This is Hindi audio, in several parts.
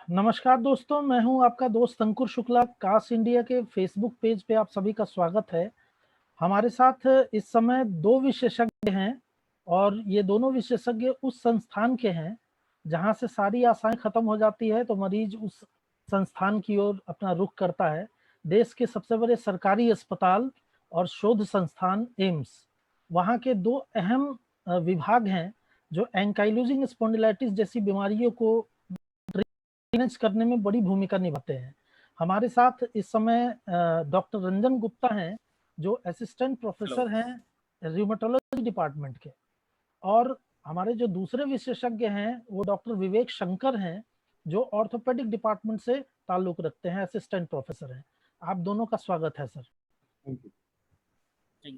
नमस्कार दोस्तों, मैं हूं आपका दोस्त अंकुर शुक्ला। कास्ट इंडिया के फेसबुक पेज पे आप सभी का स्वागत है। हमारे साथ इस समय दो विशेषज्ञ हैं और ये दोनों विशेषज्ञ उस संस्थान के हैं जहां से सारी आशाएं खत्म हो जाती है तो मरीज उस संस्थान की ओर अपना रुख करता है। देश के सबसे बड़े सरकारी अस्पताल और शोध संस्थान एम्स, वहाँ के दो अहम विभाग हैं जो एंकाइलोजिंग स्पॉन्डिलाइटिस जैसी बीमारियों को मैनेज करने में बड़ी भूमिका निभाते हैं। हमारे साथ इस समय डॉक्टर रंजन गुप्ता हैं जो असिस्टेंट हेलो। प्रोफेसर हैं रियूमेटोलॉजी डिपार्टमेंट के, और हमारे जो दूसरे विशेषज्ञ हैं वो डॉक्टर विवेक शंकर हैं जो ऑर्थोपेडिक डिपार्टमेंट से ताल्लुक रखते हैं, असिस्टेंट प्रोफेसर हैं। आप दोनों का स्वागत है सर। Thank you.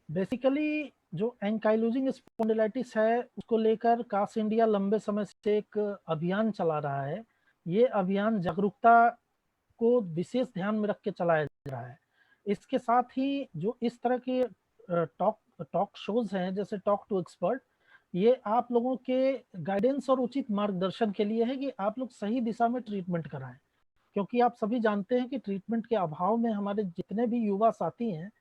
बेसिकली जो एंकाइलोजिंग स्पॉन्डिलाइटिस है उसको लेकर कास्ट इंडिया लंबे समय से एक अभियान चला रहा है। ये अभियान जागरूकता को विशेष ध्यान में रख के चलाया जा रहा है। इसके साथ ही जो इस तरह के टॉक टॉक शोज हैं जैसे टॉक टू एक्सपर्ट, ये आप लोगों के गाइडेंस और उचित मार्गदर्शन के लिए है कि आप लोग सही दिशा में ट्रीटमेंट कराएं, क्योंकि आप सभी जानते हैं कि ट्रीटमेंट के अभाव में हमारे जितने भी युवा साथी हैं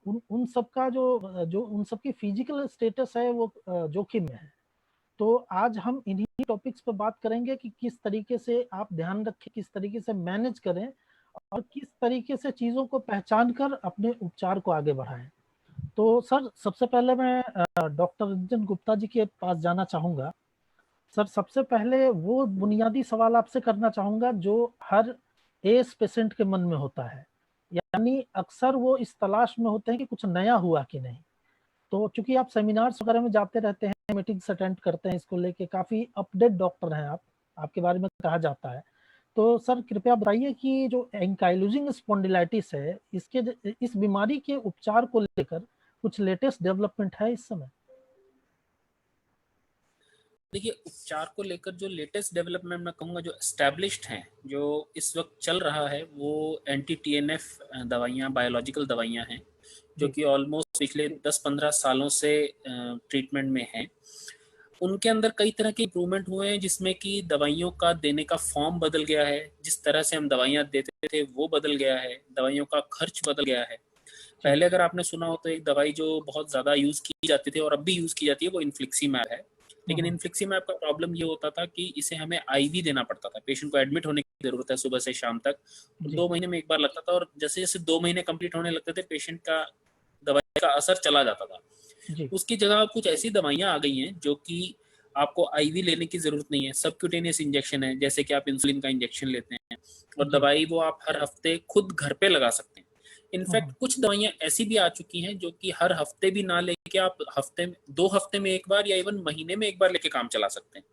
उन उन सबका जो जो उन सबकी फिजिकल स्टेटस है वो जोखिम में है। तो आज हम इन्हीं टॉपिक्स पर बात करेंगे कि किस तरीके से आप ध्यान रखें, किस तरीके से मैनेज करें और किस तरीके से चीज़ों को पहचान कर अपने उपचार को आगे बढ़ाएं। तो सर, सबसे पहले मैं डॉक्टर रंजन गुप्ता जी के पास जाना चाहूँगा। सर, सबसे पहले वो बुनियादी सवाल आपसे करना चाहूँगा जो हर एज पेशेंट के मन में होता है, यानी अक्सर वो इस तलाश में होते हैं कि कुछ नया हुआ कि नहीं। तो चूंकि आप सेमिनार्स वगैरह में जाते रहते हैं, मीटिंग्स अटेंड करते हैं, इसको लेके काफी अपडेट डॉक्टर हैं आप, आपके बारे में कहा जाता है। तो सर कृपया बताइए कि जो एंकाइलोजिंग स्पॉन्डिलाइटिस है इसके इस बीमारी के उपचार को लेकर कुछ लेटेस्ट डेवलपमेंट है इस समय? देखिए, उपचार को लेकर जो लेटेस्ट डेवलपमेंट मैं कहूँगा जो एस्टैब्लिश्ड हैं, जो इस वक्त चल रहा है, वो एंटी टीएनएफ दवाइयाँ, बायोलॉजिकल दवाइयाँ हैं जो जी। कि ऑलमोस्ट पिछले 10-15 सालों से ट्रीटमेंट में हैं। उनके अंदर कई तरह के इम्प्रूवमेंट हुए हैं जिसमें कि दवाइयों का देने का फॉर्म बदल गया है, जिस तरह से हम दवाइयाँ देते थे वो बदल गया है, दवाइयों का खर्च बदल गया है। जी। पहले अगर आपने सुना हो तो एक दवाई जो बहुत ज़्यादा यूज़ की जाती थी और अब भी यूज़ की जाती है वो इन्फ्लिक्सीमैब है। लेकिन इन्फ्लिक्सीमैब का प्रॉब्लम ये होता था कि इसे हमें आईवी देना पड़ता था। पेशेंट को एडमिट होने की ज़रूरत है सुबह से शाम तक, और जी। 2 महीने में एक बार लगता था, और जैसे-जैसे 2 महीने कंप्लीट होने लगते थे पेशेंट का दवाई का असर चला जाता था। जी। उसकी जगह अब कुछ ऐसी दवाइयाँ आ गई हैं जो कि आपको आईवी लेने की ज़रूरत नहीं है, सबक्यूटेनियस इंजेक्शन है, जैसे कि आप इंसुलिन का इंजेक्शन लेते हैं, और जी। दवाई वो आप हर हफ्ते खुद घर पे लगा सकते हैं। इनफैक्ट कुछ दवाइयाँ ऐसी भी आ चुकी हैं जो कि हर हफ्ते भी ना लेके आप हफ्ते में 2 हफ्ते में एक बार या इवन महीने में एक बार लेके काम चला सकते हैं।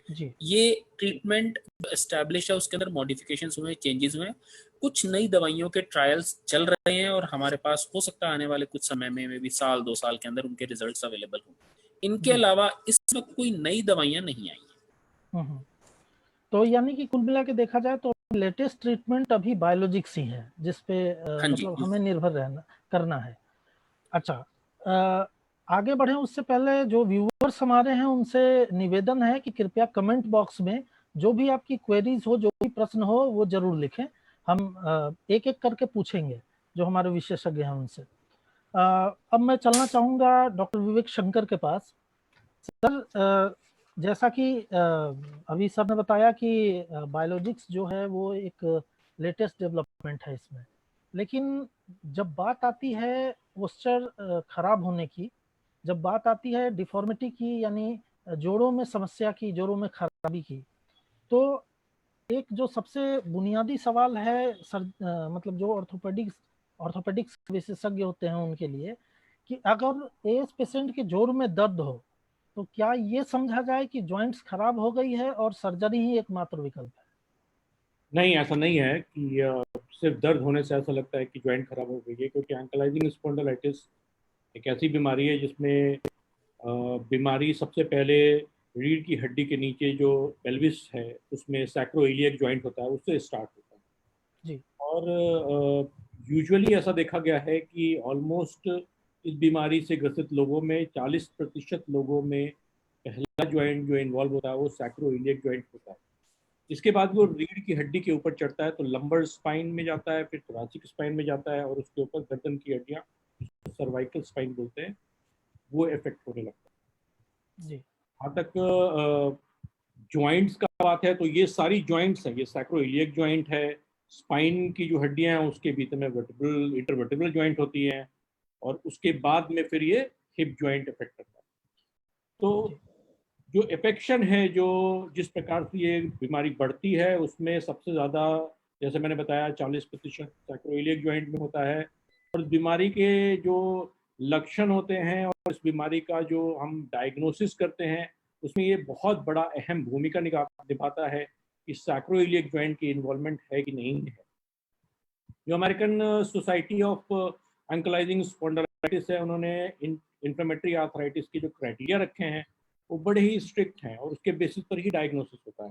जी। ये ट्रीटमेंट एस्टैब्लिश है, उसके अंदर मॉडिफिकेशंस हुए हैं, चेंजेस हुए हैं। कुछ नई दवाइयों के ट्रायल्स चल रहे हैं और हमारे पास हो सकता है आने वाले कुछ समय में भी साल 2 साल के अंदर उनके रिजल्ट्स अवेलेबल हों। इनके जी। अलावा इस वक्त कोई नई दवाइयाँ नहीं आई हैं। हम्म। तो यानी कि कुल मिला के देखा जाए तो लेटेस्ट ट्रीटमेंट अभी बायोलॉजिक्स ही है जिस पे हाँ जी, मतलब हमें बिल्कुल। निर्भर रहना करना है। अच्छा, अ, आगे बढ़े उससे पहले जो व्यूअर्स हमारे हैं उनसे निवेदन है कि कृपया कमेंट बॉक्स में जो भी आपकी क्वेरीज हो, जो भी प्रश्न हो वो जरूर लिखें। हम एक एक करके पूछेंगे जो हमारे विशेषज्ञ हैं उनसे। अब मैं चलना चाहूँगा डॉक्टर विवेक शंकर के पास। सर, जैसा कि अभी सर ने बताया कि बायोलॉजिक्स जो है वो एक लेटेस्ट डेवलपमेंट है इसमें, लेकिन जब बात आती है पोस्चर खराब होने की, जब बात आती है डिफॉर्मिटी की, यानी जोड़ों में समस्या की, जोड़ों में खराबी की, तो एक जो सबसे बुनियादी सवाल है सर, मतलब जो ऑर्थोपेडिक्स विशेषज्ञ होते हैं उनके लिए, कि अगर एज पेशेंट के जोड़ में दर्द हो तो क्या ये समझा जाए कि जॉइंट्स खराब हो गई है और सर्जरी ही एकमात्र विकल्प है? नहीं, ऐसा नहीं है कि सिर्फ दर्द होने से ऐसा लगता है कि जॉइंट खराब हो गई है, क्योंकि एंकलाइजिंग स्पॉन्डिलाइटिस एक ऐसी बीमारी है जिसमें बीमारी सबसे पहले रीढ़ की हड्डी के नीचे जो पेल्विस है उसमें सैक्रोइलियक जॉइंट होता है, उससे स्टार्ट होता है। जी। और यूजुअली ऐसा देखा गया है कि ऑलमोस्ट इस बीमारी से ग्रसित लोगों में 40% लोगों में पहला जॉइंट जो इन्वॉल्व होता है वो सैक्रोइलियक जॉइंट होता है। इसके बाद वो रीढ़ की हड्डी के ऊपर चढ़ता है तो लंबर स्पाइन में जाता है, फिर थोरैसिक स्पाइन में जाता है, और उसके ऊपर गर्दन की हड्डियां, सर्वाइकल स्पाइन बोलते हैं, वो इफेक्ट होने लगता है। जी जहाँ तक जॉइंट्स का बात है तो ये सारी जॉइंट्स हैं, ये सैक्रोइलियक जॉइंट है, स्पाइन की जो हड्डियां हैं उसके बीच में वर्टिब्रल इंटरवर्टिब्रल जॉइंट होती हैं, और उसके बाद में फिर ये हिप जॉइंट इफेक्ट करता है। तो जी जो इफेक्शन है, जो जिस प्रकार से ये बीमारी बढ़ती है, उसमें सबसे ज़्यादा, जैसे मैंने बताया, 40% सैक्रोइलियक जॉइंट में होता है। और इस बीमारी के जो लक्षण होते हैं और इस बीमारी का जो हम डायग्नोसिस करते हैं, उसमें ये बहुत बड़ा अहम भूमिका निभाता है कि सैक्रोइलियक जॉइंट की इन्वॉल्वमेंट है कि नहीं है। जो अमेरिकन सोसाइटी ऑफ एंकलाइजिंग स्पॉन्डिलाइटिस है, उन्होंने इन्फ्लेमेटरी आर्थराइटिस के जो क्राइटेरिया रखे हैं वो बड़े ही स्ट्रिक्ट हैं, और उसके बेसिस पर ही डायग्नोसिस होता है।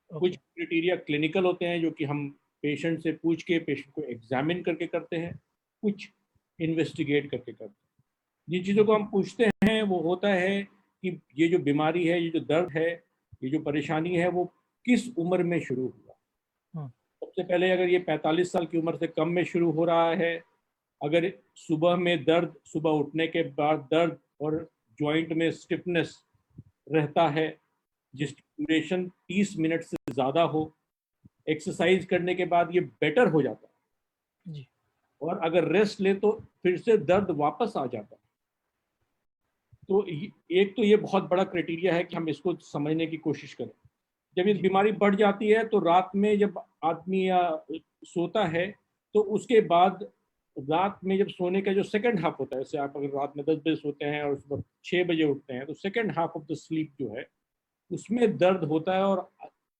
कुछ ओके क्राइटेरिया क्लिनिकल होते हैं जो कि हम पेशेंट से पूछ के, पेशेंट को एग्जामिन करके करते हैं, कुछ इन्वेस्टिगेट करके करते हैं। जिन चीज़ों को हम पूछते हैं वो होता है कि ये जो बीमारी है, ये जो दर्द है, ये जो परेशानी है, वो किस उम्र में शुरू हुआ। हाँ सबसे पहले अगर ये 45 साल की उम्र से कम में शुरू हो रहा है, अगर सुबह में दर्द, सुबह उठने के बाद दर्द, और जॉइंट में स्टिफनेस रहता है जिसकी ड्यूरेशन 30 मिनट से ज़्यादा हो, एक्सरसाइज करने के बाद ये बेटर हो जाता है, जी और अगर रेस्ट ले तो फिर से दर्द वापस आ जाता है। तो एक तो ये बहुत बड़ा क्राइटेरिया है कि हम इसको समझने की कोशिश करें। जब ये जी बीमारी बढ़ जाती है तो रात में जब आदमी या सोता है, तो उसके बाद रात में जब सोने का जो सेकंड हाफ होता है, जैसे आप अगर रात में 10 बजे सोते हैं और सुबह 6 बजे उठते हैं, तो second half of the sleep जो है उसमें दर्द होता है, और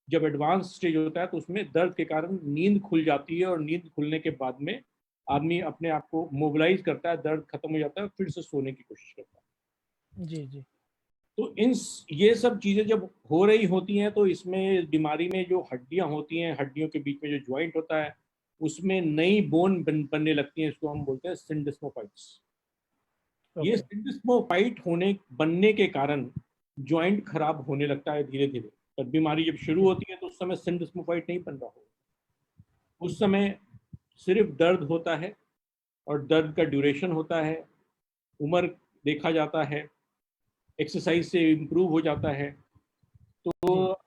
जब एडवांस स्टेज होता है तो उसमें दर्द के कारण नींद खुल जाती है, और नींद खुलने के बाद में आदमी अपने आप को मोबिलाइज करता है, दर्द खत्म हो जाता है, फिर से सोने की कोशिश करता है। जी जी तो ये सब चीज़ें जब हो रही होती हैं तो इसमें बीमारी में जो हड्डियां होती हैं, हड्डियों के बीच में जो ज्वाइंट होता है, उसमें नई बोन बनने लगती हैं, इसको हम बोलते हैं सिंडिस्मोफाइट्स। ये ओके सिंडिस्मोफाइट बनने के कारण ज्वाइंट खराब होने लगता है धीरे धीरे। पर बीमारी जब शुरू होती है तो उस समय सिंडिस्मोफाइट नहीं बन रहा हो, उस समय सिर्फ दर्द होता है, और दर्द का ड्यूरेशन होता है, उम्र देखा जाता है, एक्सरसाइज से इम्प्रूव हो जाता है। तो जी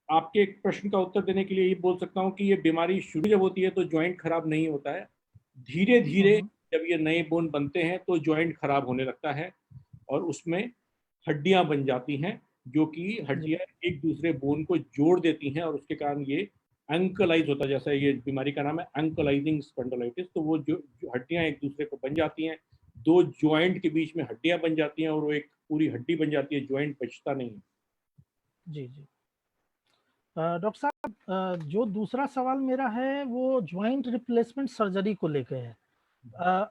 आपके एक प्रश्न का उत्तर देने के लिए ये बोल सकता हूँ कि ये बीमारी शुरू जब होती है तो जॉइंट खराब नहीं होता है, धीरे धीरे हम्म, जब ये नए बोन बनते हैं तो जॉइंट खराब होने लगता है, और उसमें हड्डियां बन जाती हैं, जो कि जी हड्डियां एक दूसरे बोन को जोड़ देती हैं, और उसके कारण ये एंकलाइज होता है। जैसा ये बीमारी का नाम है एंकलाइजिंग स्पॉन्डिलाइटिस, तो वो जो हड्डियां एक दूसरे को बन जाती हैं, दो जॉइंट के बीच में हड्डियां बन जाती हैं, और वो एक पूरी हड्डी बन जाती है, जॉइंट बचता नहीं है। जी जी डॉक्टर साहब, जो दूसरा सवाल मेरा है वो ज्वाइंट रिप्लेसमेंट सर्जरी को लेकर है।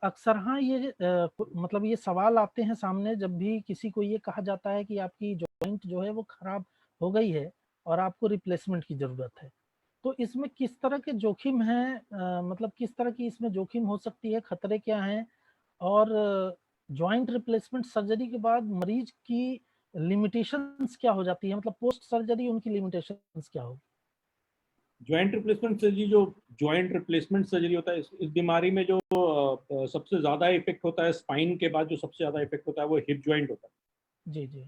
अक्सर हाँ ये मतलब ये सवाल आते हैं सामने जब भी किसी को ये कहा जाता है कि आपकी जॉइंट जो है वो खराब हो गई है और आपको रिप्लेसमेंट की जरूरत है। तो इसमें किस तरह के जोखिम हैं, मतलब किस तरह की इसमें जोखिम हो सकती है, खतरे क्या हैं, और जॉइंट रिप्लेसमेंट सर्जरी के बाद मरीज की लिमिटेशंस क्या हो जाती है, मतलब पोस्ट सर्जरी उनकी लिमिटेशंस क्या होगी? जॉइंट रिप्लेसमेंट सर्जरी, जो जॉइंट रिप्लेसमेंट सर्जरी होता है, इस बीमारी में जो सबसे ज़्यादा इफेक्ट होता है, स्पाइन के बाद जो सबसे ज़्यादा इफेक्ट होता है वो हिप जॉइंट होता है। जी जी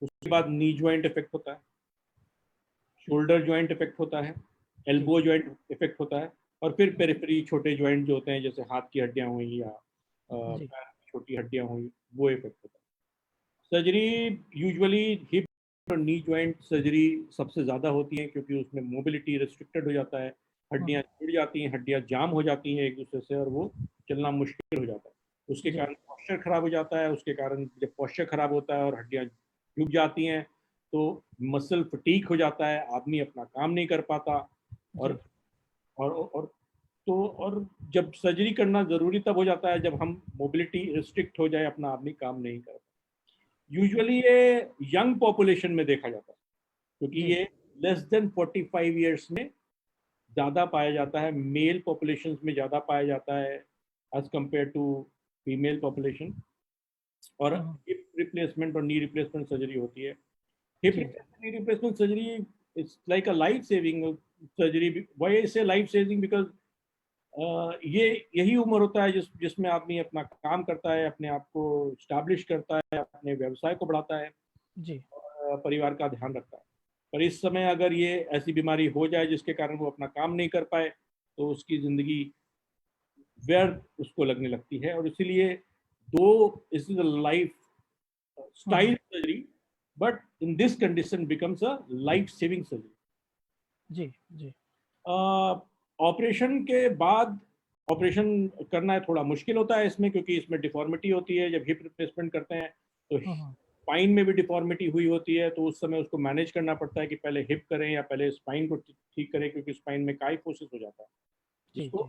उसके बाद नी जॉइंट इफेक्ट होता है, शोल्डर जॉइंट इफेक्ट होता है, जी एल्बो जॉइंट इफेक्ट होता है, और फिर पेरिफेरी छोटे जॉइंट जो होते हैं, जैसे हाथ की हड्डियां हुई या जी पैर की छोटी हड्डियां हुई, वो इफेक्ट होता है। सर्जरी यूजुअली हिप और नी जॉइंट सर्जरी सबसे ज़्यादा होती है, क्योंकि उसमें मोबिलिटी रिस्ट्रिक्टेड हो जाता है, हड्डियां जुड़ जाती हैं, हड्डियां जाम हो जाती हैं एक दूसरे से, और वो चलना मुश्किल हो जाता है। उसके जी कारण पॉस्चर खराब हो जाता है, उसके कारण जब पॉस्चर खराब होता है और हड्डियां जुड़ जाती हैं तो मसल फटीक हो जाता है, आदमी अपना काम नहीं कर पाता। जी और और और जब सर्जरी करना ज़रूरी तब हो जाता है जब हम मोबिलिटी रिस्ट्रिक्ट हो जाए, अपना आदमी काम नहीं कर पाता। यूजुअली ये यंग पॉपुलेशन में देखा जाता है, क्योंकि जी ये लेस देन 45 ईयर्स में ज़्यादा पाया जाता है, मेल पॉपुलेशन में ज़्यादा पाया जाता है as compared to female population. और हम्म, हिप रिप्लेसमेंट और नी रिप्लेसमेंट सर्जरी होती है। हिप जी knee replacement surgery it's like a life saving surgery. Why I say life saving? Because ये यही उम्र होता है जिसमें आदमी अपना काम करता है, अपने आप को स्टैब्लिश करता है, अपने व्यवसाय को बढ़ाता है जी और परिवार का ध्यान रखता है। पर इस समय अगर ये ऐसी बीमारी हो जाए जिसके कारण वो अपना काम नहीं कर पाए, तो उसकी जिंदगी व्यर्थ उसको लगने लगती है। और इसीलिए दो is a lifestyle surgery, but in this condition becomes a life saving surgery. जी जी ऑपरेशन के बाद ऑपरेशन करना थोड़ा मुश्किल होता है इसमें, क्योंकि इसमें डिफॉर्मिटी होती है। जब हिप रिप्लेसमेंट करते हैं तो स्पाइन में भी डिफॉर्मिटी हुई होती है, तो उस समय उसको मैनेज करना पड़ता है कि पहले हिप करें या पहले स्पाइन को ठीक करें, क्योंकि स्पाइन में काइफोसिस हो जाता है, जी जिसको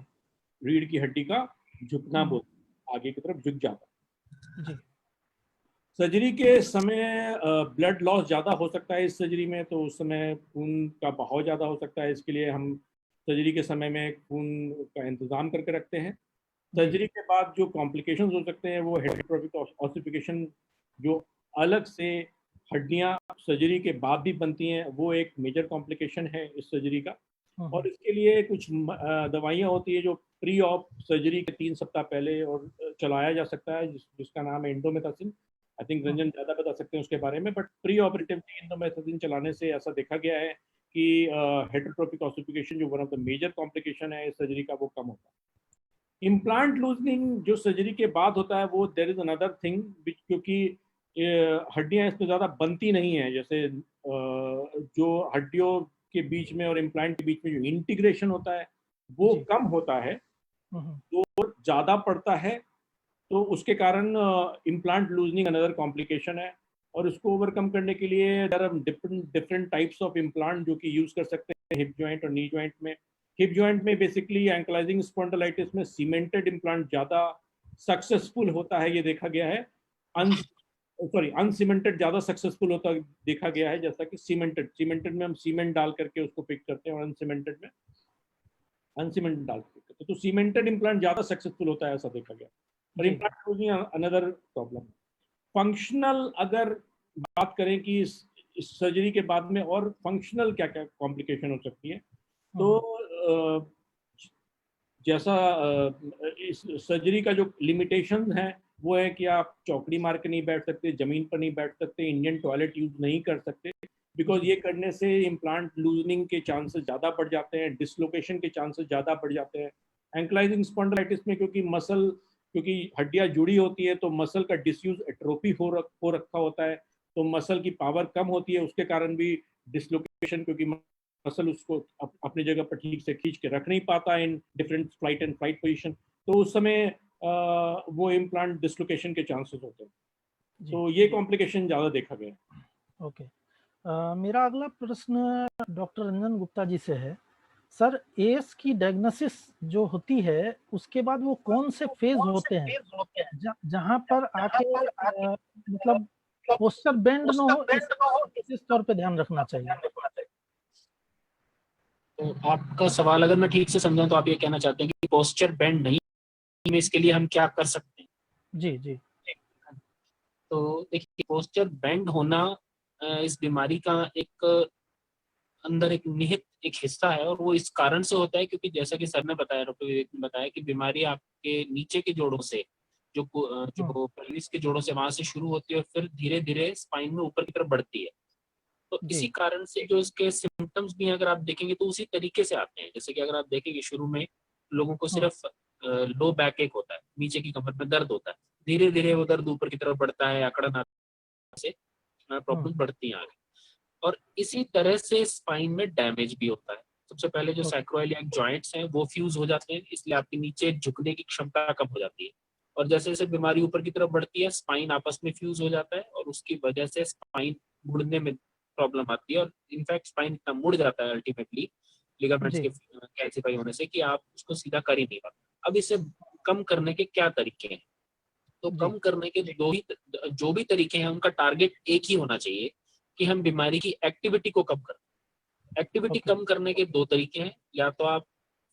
जी रीढ़ की हड्डी का झुकना बोलते हैं, आगे की तरफ झुक जाता है। जी सर्जरी के समय ब्लड लॉस ज़्यादा हो सकता है इस सर्जरी में, तो उस समय खून का बहाव ज़्यादा हो सकता है। इसके लिए हम सर्जरी के समय में खून का इंतज़ाम करके रखते हैं। सर्जरी के बाद जो कॉम्प्लिकेशंस हो सकते हैं वो हेटरोट्रोपिक ऑसिफिकेशन, जो अलग से हड्डियां सर्जरी के बाद भी बनती हैं, वो एक मेजर कॉम्प्लिकेशन है इस सर्जरी का। और इसके लिए कुछ दवाइयाँ होती है जो प्री ऑप सर्जरी के 3 सप्ताह पहले और चलाया जा सकता है, जिसका नाम है इंडोमेथासिन। आई थिंक रंजन ज़्यादा बता सकते हैं उसके बारे में, बट प्री ऑपरेटिवली इंडोमेथासिन चलाने से ऐसा देखा गया है कि हेटरोट्रोपिक ऑसिफिकेशन जो one of the major complication है इस सर्जरी का, वो कम होता है। इम्प्लांट लूजनिंग जो सर्जरी के बाद होता है, वो देयर इज अनदर थिंग, क्योंकि हड्डियां इसमें ज़्यादा बनती नहीं है। जैसे जो हड्डियों के बीच में और इम्प्लांट के बीच में जो इंटीग्रेशन होता है वो कम होता है, तो ज़्यादा पड़ता है, तो उसके कारण इम्प्लांट लूजनिंग अनदर कॉम्प्लिकेशन है। और उसको ओवरकम करने के लिए there are different types of implant जो कि यूज कर सकते हैं हिप जॉइंट और नी जॉइंट में। हिप जॉइंट में बेसिकली एंकलाइजिंग स्पॉन्डिलाइटिस में सीमेंटेड इम्प्लांट ज़्यादा सक्सेसफुल होता है, ये देखा गया है। अनसीमेंटेड ज़्यादा सक्सेसफुल होता देखा गया है, जैसा कि सीमेंटेड में हम सीमेंट डाल करके उसको पिक करते हैं और अनसीमेंटेड में अनसीमेंटेड डाल करके पिक करते हैं, तो सीमेंटेड इम्प्लांट ज़्यादा सक्सेसफुल होता है, ऐसा देखा गया। और implant losing another problem. Functional अगर बात करें कि इस सर्जरी के बाद में और फंक्शनल क्या क्या कॉम्प्लिकेशन हो सकती है, तो जैसा इस सर्जरी का जो लिमिटेशन है वो है कि आप चौकड़ी मार के नहीं बैठ सकते, जमीन पर नहीं बैठ सकते, इंडियन टॉयलेट यूज नहीं कर सकते, बिकॉज ये करने से इम्प्लांट लूजनिंग के चांसेस ज़्यादा बढ़ जाते हैं, डिसलोकेशन के चांसेस ज़्यादा बढ़ जाते हैं। एंक्लाइजिंग स्पॉन्डिलाइटिस में क्योंकि हड्डियां जुड़ी होती है, तो मसल का डिसयूज एट्रोफी हो रखा होता है, तो मसल की पावर कम होती है, उसके कारण भी डिसलोकेशन, क्योंकि मसल उसको अपनी जगह पर ठीक से खींच के रख नहीं पाता in different flight and flight position, तो उस समय वो इम्प्लांट डिसलोकेशन के चांसेस होते हैं। तो ये कॉम्प्लिकेशन ज़्यादा देखा गया। ओके, मेरा अगला प्रश्न डॉक्टर रंजन गुप्ता जी से है। सर, एएस की डायग्नोसिस जो होती है उसके बाद वो कौन से फेज होते हैं जहां पर आके मतलब पोस्चर बेंड न हो, इस तौर पे ध्यान रखना चाहिए? तो आपका सवाल अगर मैं ठीक से समझाऊं तो आप ये कहना चाहते हैं कि पोस्चर बेंड नहीं में इसके लिए हम क्या कर सकते हैं? जी जी। तो देखिए, पोस्चर बेंड होना इस बीमारी का एक अंदर एक निहित एक हिस्सा है, और वो इस कारण से होता है क्योंकि जैसा कि सर ने बताया, डॉक्टर विवेक ने बताया कि बीमारी आपके नीचे के जोड़ों से जो पेल्विस के जोड़ों से वहां से शुरू होती है और फिर धीरे धीरे स्पाइन में ऊपर की तरफ बढ़ती है। तो इसी कारण से जो इसके सिम्टम्स भी अगर आप देखेंगे तो उसी तरीके से आते हैं। जैसे कि अगर आप देखेंगे शुरू में लोगों को सिर्फ लो बैक एक होता है, नीचे की कमर में दर्द होता है, धीरे धीरे वो दर्द ऊपर की तरफ बढ़ता है, अकड़न से प्रॉब्लम बढ़ती है आगे। और इसी तरह से स्पाइन में डैमेज भी होता है। सबसे पहले जो सैक्रोइलियाक जॉइंट्स हैं वो फ्यूज हो जाते हैं, इसलिए आपके नीचे झुकने की क्षमता कम हो जाती है, और जैसे जैसे बीमारी ऊपर की तरफ बढ़ती है स्पाइन आपस में फ्यूज हो जाता है, और उसकी वजह से स्पाइन मुड़ने में प्रॉब्लम आती है, और इनफैक्ट स्पाइन इतना मुड़ जाता है अल्टीमेटली लिगामेंट्स के कैल्सिफाई होने से कि आप उसको सीधा कर ही नहीं पाते। अब इसे कम करने के क्या तरीके हैं? तो कम करने के जो भी तरीके हैं उनका टारगेट एक ही होना चाहिए कि हम बीमारी की एक्टिविटी को कम करें। एक्टिविटी कम करने के दो तरीके हैं, या तो आप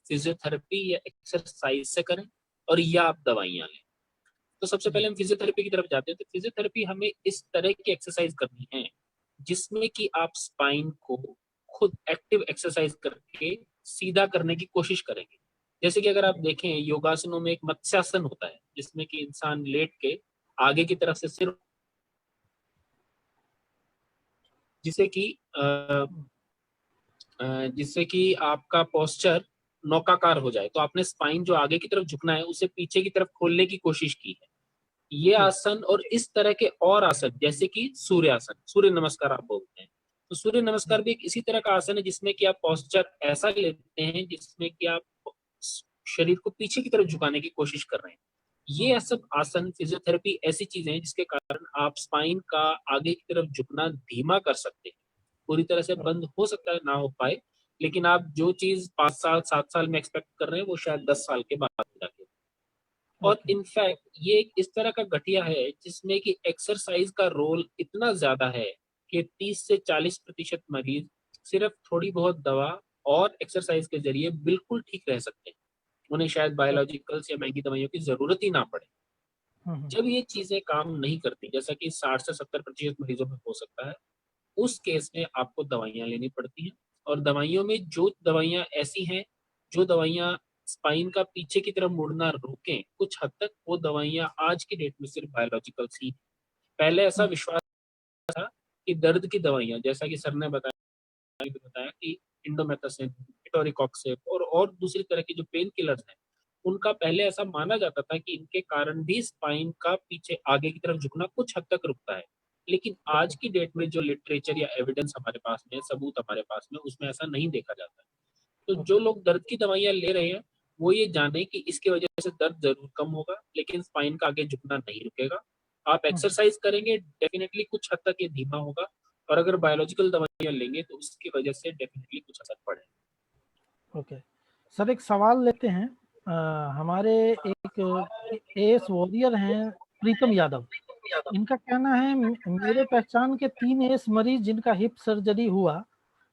फिजियोथेरेपी या एक्सरसाइज से करें, और या आप दवाइयां लें। तो सबसे पहले हम फिजियोथेरेपी की तरफ जाते हैं। तो फिजियोथेरेपी हमें इस तरह की एक्सरसाइज करनी है जिसमें कि आप स्पाइन को खुद एक्टिव एक्सरसाइज करके सीधा करने की कोशिश करेंगे। जैसे कि अगर आप देखें योगासनों में एक मत्स्यासन होता है जिसमें कि इंसान लेट के आगे की तरफ से सिर, जिससे कि आपका पोस्चर नौकाकार हो जाए। तो आपने स्पाइन जो आगे की तरफ झुकना है उसे पीछे की तरफ खोलने की कोशिश की है। ये आसन और इस तरह के और आसन जैसे कि सूर्यासन, सूर्य नमस्कार आप बोलते हैं, तो सूर्य नमस्कार भी एक इसी तरह का आसन है जिसमें कि आप पोस्चर ऐसा लेते हैं जिसमें कि आप शरीर को पीछे की तरफ झुकाने की कोशिश कर रहे हैं। ये सब आसन, फिजियोथेरेपी ऐसी चीजें हैं जिसके कारण आप स्पाइन का आगे की तरफ झुकना धीमा कर सकते हैं। पूरी तरह से बंद हो सकता है ना हो पाए, लेकिन आप जो चीज 5 साल 7 साल में एक्सपेक्ट कर रहे हैं वो शायद 10 साल के बाद हो जाके। और इनफैक्ट ये एक इस तरह का गठिया है जिसमें कि एक्सरसाइज का रोल इतना ज्यादा है कि 30 से 40% मरीज सिर्फ थोड़ी बहुत दवा और एक्सरसाइज के जरिए बिल्कुल ठीक रह सकते हैं। उन्हें शायद बायोलॉजिकल्स या महंगी दवाइयों की जरूरत ही ना पड़े। जब ये चीजें काम नहीं करती, जैसा कि 60 से 70% मरीजों में हो सकता है, उस केस में आपको दवाइयां लेनी पड़ती हैं। और दवाइयों में जो दवाइयां ऐसी हैं जो दवाइयां स्पाइन का पीछे की तरफ मुड़ना रोकें, कुछ हद तक वो दवाइयां आज की डेट में सिर्फ बायोलॉजिकल्स ही। पहले ऐसा विश्वास था कि दर्द की दवाइयां, जैसा कि सर ने बताया कि इंडोमेथासिन, इटोरिकॉक्सिब और दूसरी तरह की जो पेन किलर्स हैं, उनका पहले ऐसा माना जाता था कि इनके कारण भी स्पाइन का पीछे आगे की तरफ झुकना कुछ हद तक रुकता है। लेकिन आज की डेट में जो लिटरेचर या एविडेंस हमारे पास में, सबूत हमारे पास में, उसमें ऐसा नहीं देखा जाता है। तो जो लोग दर्द की दवाइयां ले रहे हैं वो ये जाने कि इसकी वजह से दर्द जरूर कम होगा, लेकिन स्पाइन का आगे झुकना नहीं रुकेगा। आप एक्सरसाइज करेंगे, डेफिनेटली कुछ हद तक ये धीमा होगा, और अगर बायोलॉजिकल दवाइयां लेंगे तो उसकी वजह से डेफिनेटली कुछ असर पड़ेगा। ओके सर, एक सवाल लेते हैं। हमारे एक एएस वॉरियर हैं प्रीतम यादव, इनका कहना है मेरे पहचान के 3 एएस मरीज जिनका हिप सर्जरी हुआ,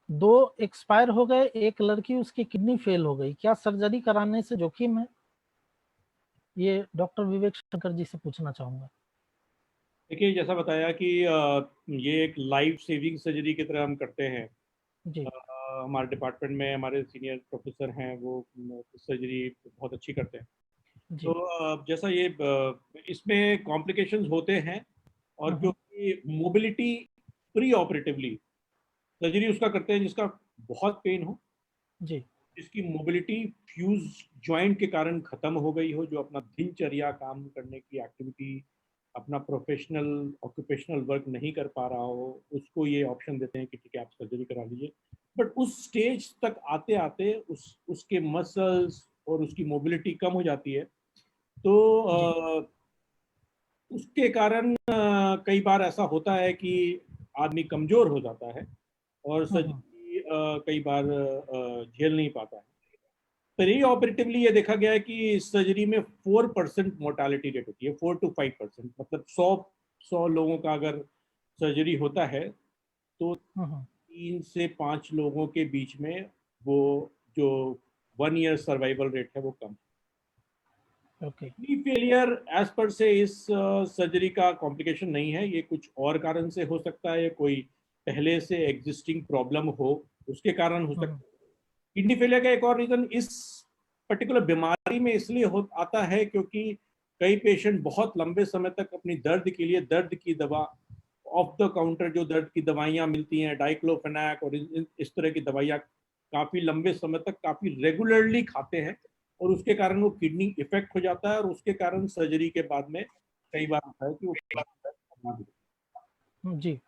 2 एक्सपायर हो गए, एक लड़की उसकी किडनी फेल हो गई, क्या सर्जरी कराने से जोखिम है? ये डॉक्टर विवेक शंकर जी से पूछना चाहूंगा। देखिए, जैसा बताया कि ये एक लाइफ सेविंग सर्जरी की तरह हम करते हैं। जी हमारे डिपार्टमेंट में हमारे सीनियर प्रोफेसर हैं, वो सर्जरी बहुत अच्छी करते हैं। जी तो जैसा ये इसमें कॉम्प्लिकेशंस होते हैं, और क्योंकि मोबिलिटी प्री ऑपरेटिवली सर्जरी उसका करते हैं जिसका बहुत पेन हो, जी जिसकी मोबिलिटी फ्यूज जॉइंट के कारण खत्म हो गई हो, जो अपना दिनचर्या काम करने की एक्टिविटी, अपना प्रोफेशनल ऑक्यूपेशनल वर्क नहीं कर पा रहा हो, उसको ये ऑप्शन देते हैं कि ठीक है आप सर्जरी करा लीजिए। बट उस स्टेज तक आते आते उसके मसल्स और उसकी मोबिलिटी कम हो जाती है। तो उसके कारण कई बार ऐसा होता है कि आदमी कमजोर हो जाता है और सर्जरी कई बार झेल नहीं पाता है। प्री ऑपरेटिवली ये देखा गया है कि सर्जरी में 4% मोर्टालिटी रेट होती है, 4 to 5%। मतलब 100 लोगों का अगर सर्जरी होता है तो 3 से 5 लोगों के बीच में वो जो 1 year सर्वाइवल रेट है वो कम। किडनी फेलियर एज पर से इस सर्जरी का कॉम्प्लिकेशन नहीं है, ये कुछ और कारण से हो सकता है, कोई पहले से एग्जिस्टिंग प्रॉब्लम हो उसके कारण हो सकता है। किडनी फेलियर का एक और रीजन इस पर्टिकुलर बीमारी में इसलिए आता है क्योंकि कई पेशेंट बहुत लंबे समय तक अपनी दर्द के लिए दर्द की दवा, ऑफ द काउंटर जो दर्द की दवाइयाँ मिलती हैं, डाइक्लोफेनाक और इस तरह की दवाइयाँ काफ़ी लंबे समय तक काफ़ी रेगुलरली खाते हैं, और उसके कारण वो किडनी इफेक्ट हो जाता है, और उसके कारण सर्जरी के बाद में कई बार होता है कि वो जी।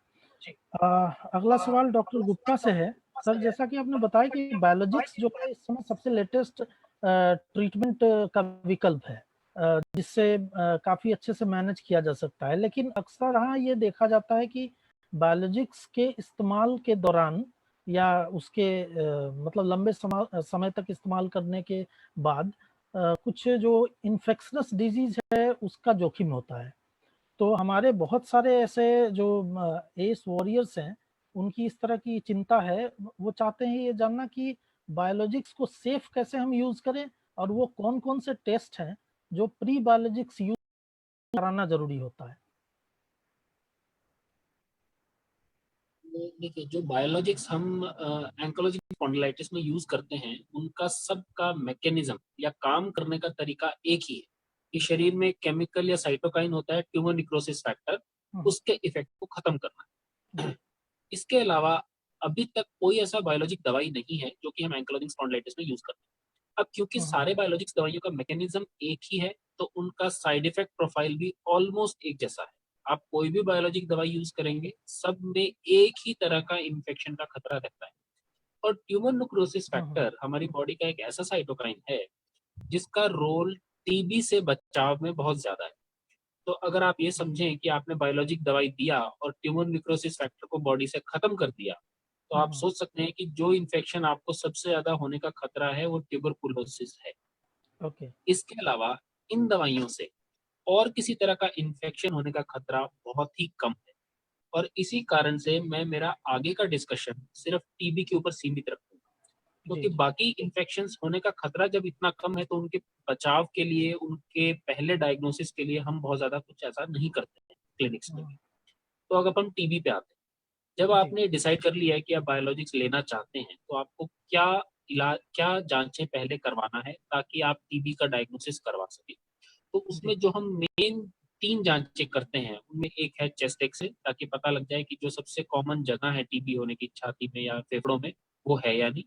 अगला सवाल डॉक्टर गुप्ता से है। सर, जैसा कि आपने बताया कि बायोलॉजिक्स जो है इस समय सबसे लेटेस्ट ट्रीटमेंट का विकल्प है, जिससे काफ़ी अच्छे से मैनेज किया जा सकता है, लेकिन अक्सर हाँ ये देखा जाता है कि बायोलॉजिक्स के इस्तेमाल के दौरान या उसके मतलब लंबे समय तक इस्तेमाल करने के बाद कुछ जो इन्फेक्शनस डिजीज है उसका जोखिम होता है। तो हमारे बहुत सारे ऐसे जो एस वॉरियर्स हैं, उनकी इस तरह की चिंता है। वो चाहते हैं ये जानना कि बायोलॉजिक्स को सेफ कैसे हम यूज करें, और वो कौन कौन से टेस्ट हैं जो प्री बायोलॉजिक्स यूज कराना जरूरी होता है। देखिए, जो बायोलॉजिक्स हम एंकाइलोजिंग स्पॉन्डिलाइटिस में यूज करते हैं, उनका सबका मैकेनिज्म या काम करने का तरीका एक ही है कि शरीर में केमिकल या साइटोकाइन होता है, ट्यूमर निक्रोसिस फैक्टर, उसके इफेक्ट को खत्म करना। इसके अलावा अभी तक कोई ऐसा बायोलॉजिक दवाई नहीं है जो कि हम एंकाइलोजिंग स्पॉन्डिलाइटिस में यूज करते हैं। अब क्योंकि सारे बायोलॉजिक्स दवाइयों का मैकेनिज्म एक ही है, तो उनका साइड इफेक्ट प्रोफाइल भी ऑलमोस्ट एक जैसा है। आप कोई भी बायोलॉजिक दवाई यूज करेंगे, सब में एक ही तरह का इन्फेक्शन का खतरा रहता है। और ट्यूमर निक्रोसिस फैक्टर हमारी बॉडी का एक ऐसा साइटोकाइन है जिसका रोल टीबी से बचाव में बहुत ज्यादा है। तो अगर आप ये समझें कि आपने बायोलॉजिक दवाई दिया और ट्यूमर निक्रोसिस फैक्टर को बॉडी से खत्म कर दिया, तो आप सोच सकते हैं कि जो इन्फेक्शन आपको सबसे ज्यादा होने का खतरा है वो ट्यूबरकुलोसिस है। इसके अलावा इन दवाइयों से और किसी तरह का इन्फेक्शन होने का खतरा बहुत ही कम है, और इसी कारण से मैं मेरा आगे का डिस्कशन सिर्फ टीबी के ऊपर सीमित रखूंगा, क्योंकि बाकी इन्फेक्शंस होने का खतरा जब इतना कम है तो उनके बचाव के लिए, उनके पहले डायग्नोसिस के लिए हम बहुत ज्यादा कुछ ऐसा नहीं करते हैं क्लिनिक्स में भी। तो अगर हम टीबी पे आते हैं, जब आपने डिसाइड कर लिया है कि आप बायोलॉजिक्स लेना चाहते हैं, तो आपको क्या जांचें पहले करवाना है ताकि आप टीबी का डायग्नोसिस करवा सके। तो उसमें जो हम मेन 3 जांचें करते हैं, उनमें एक है चेस्ट एक्सरे, ताकि पता लग जाए कि जो सबसे कॉमन जगह है टीबी होने की छाती में या फेफड़ों में, वो है या नहीं।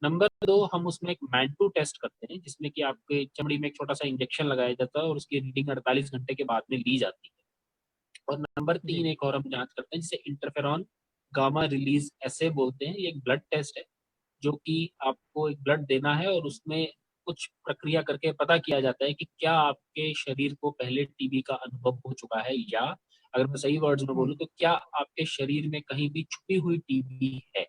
नंबर 2, हम उसमें एक मैंटू टेस्ट करते हैं, जिसमें कि आपके चमड़ी में एक छोटा सा इंजेक्शन लगाया जाता है और उसकी रीडिंग 48 घंटे के बाद में ली जाती है। और नंबर 3 एक और हम जांच करते हैं जिसे इंटरफेरॉन गामा रिलीज ऐसे बोलते हैं। ये एक ब्लड टेस्ट है जो कि आपको एक ब्लड देना है और उसमें कुछ प्रक्रिया करके पता किया जाता है कि क्या आपके शरीर को पहले टीबी का अनुभव हो चुका है, या अगर मैं सही वर्ड्स में बोलूं तो क्या आपके शरीर में कहीं भी छुपी हुई टीबी है।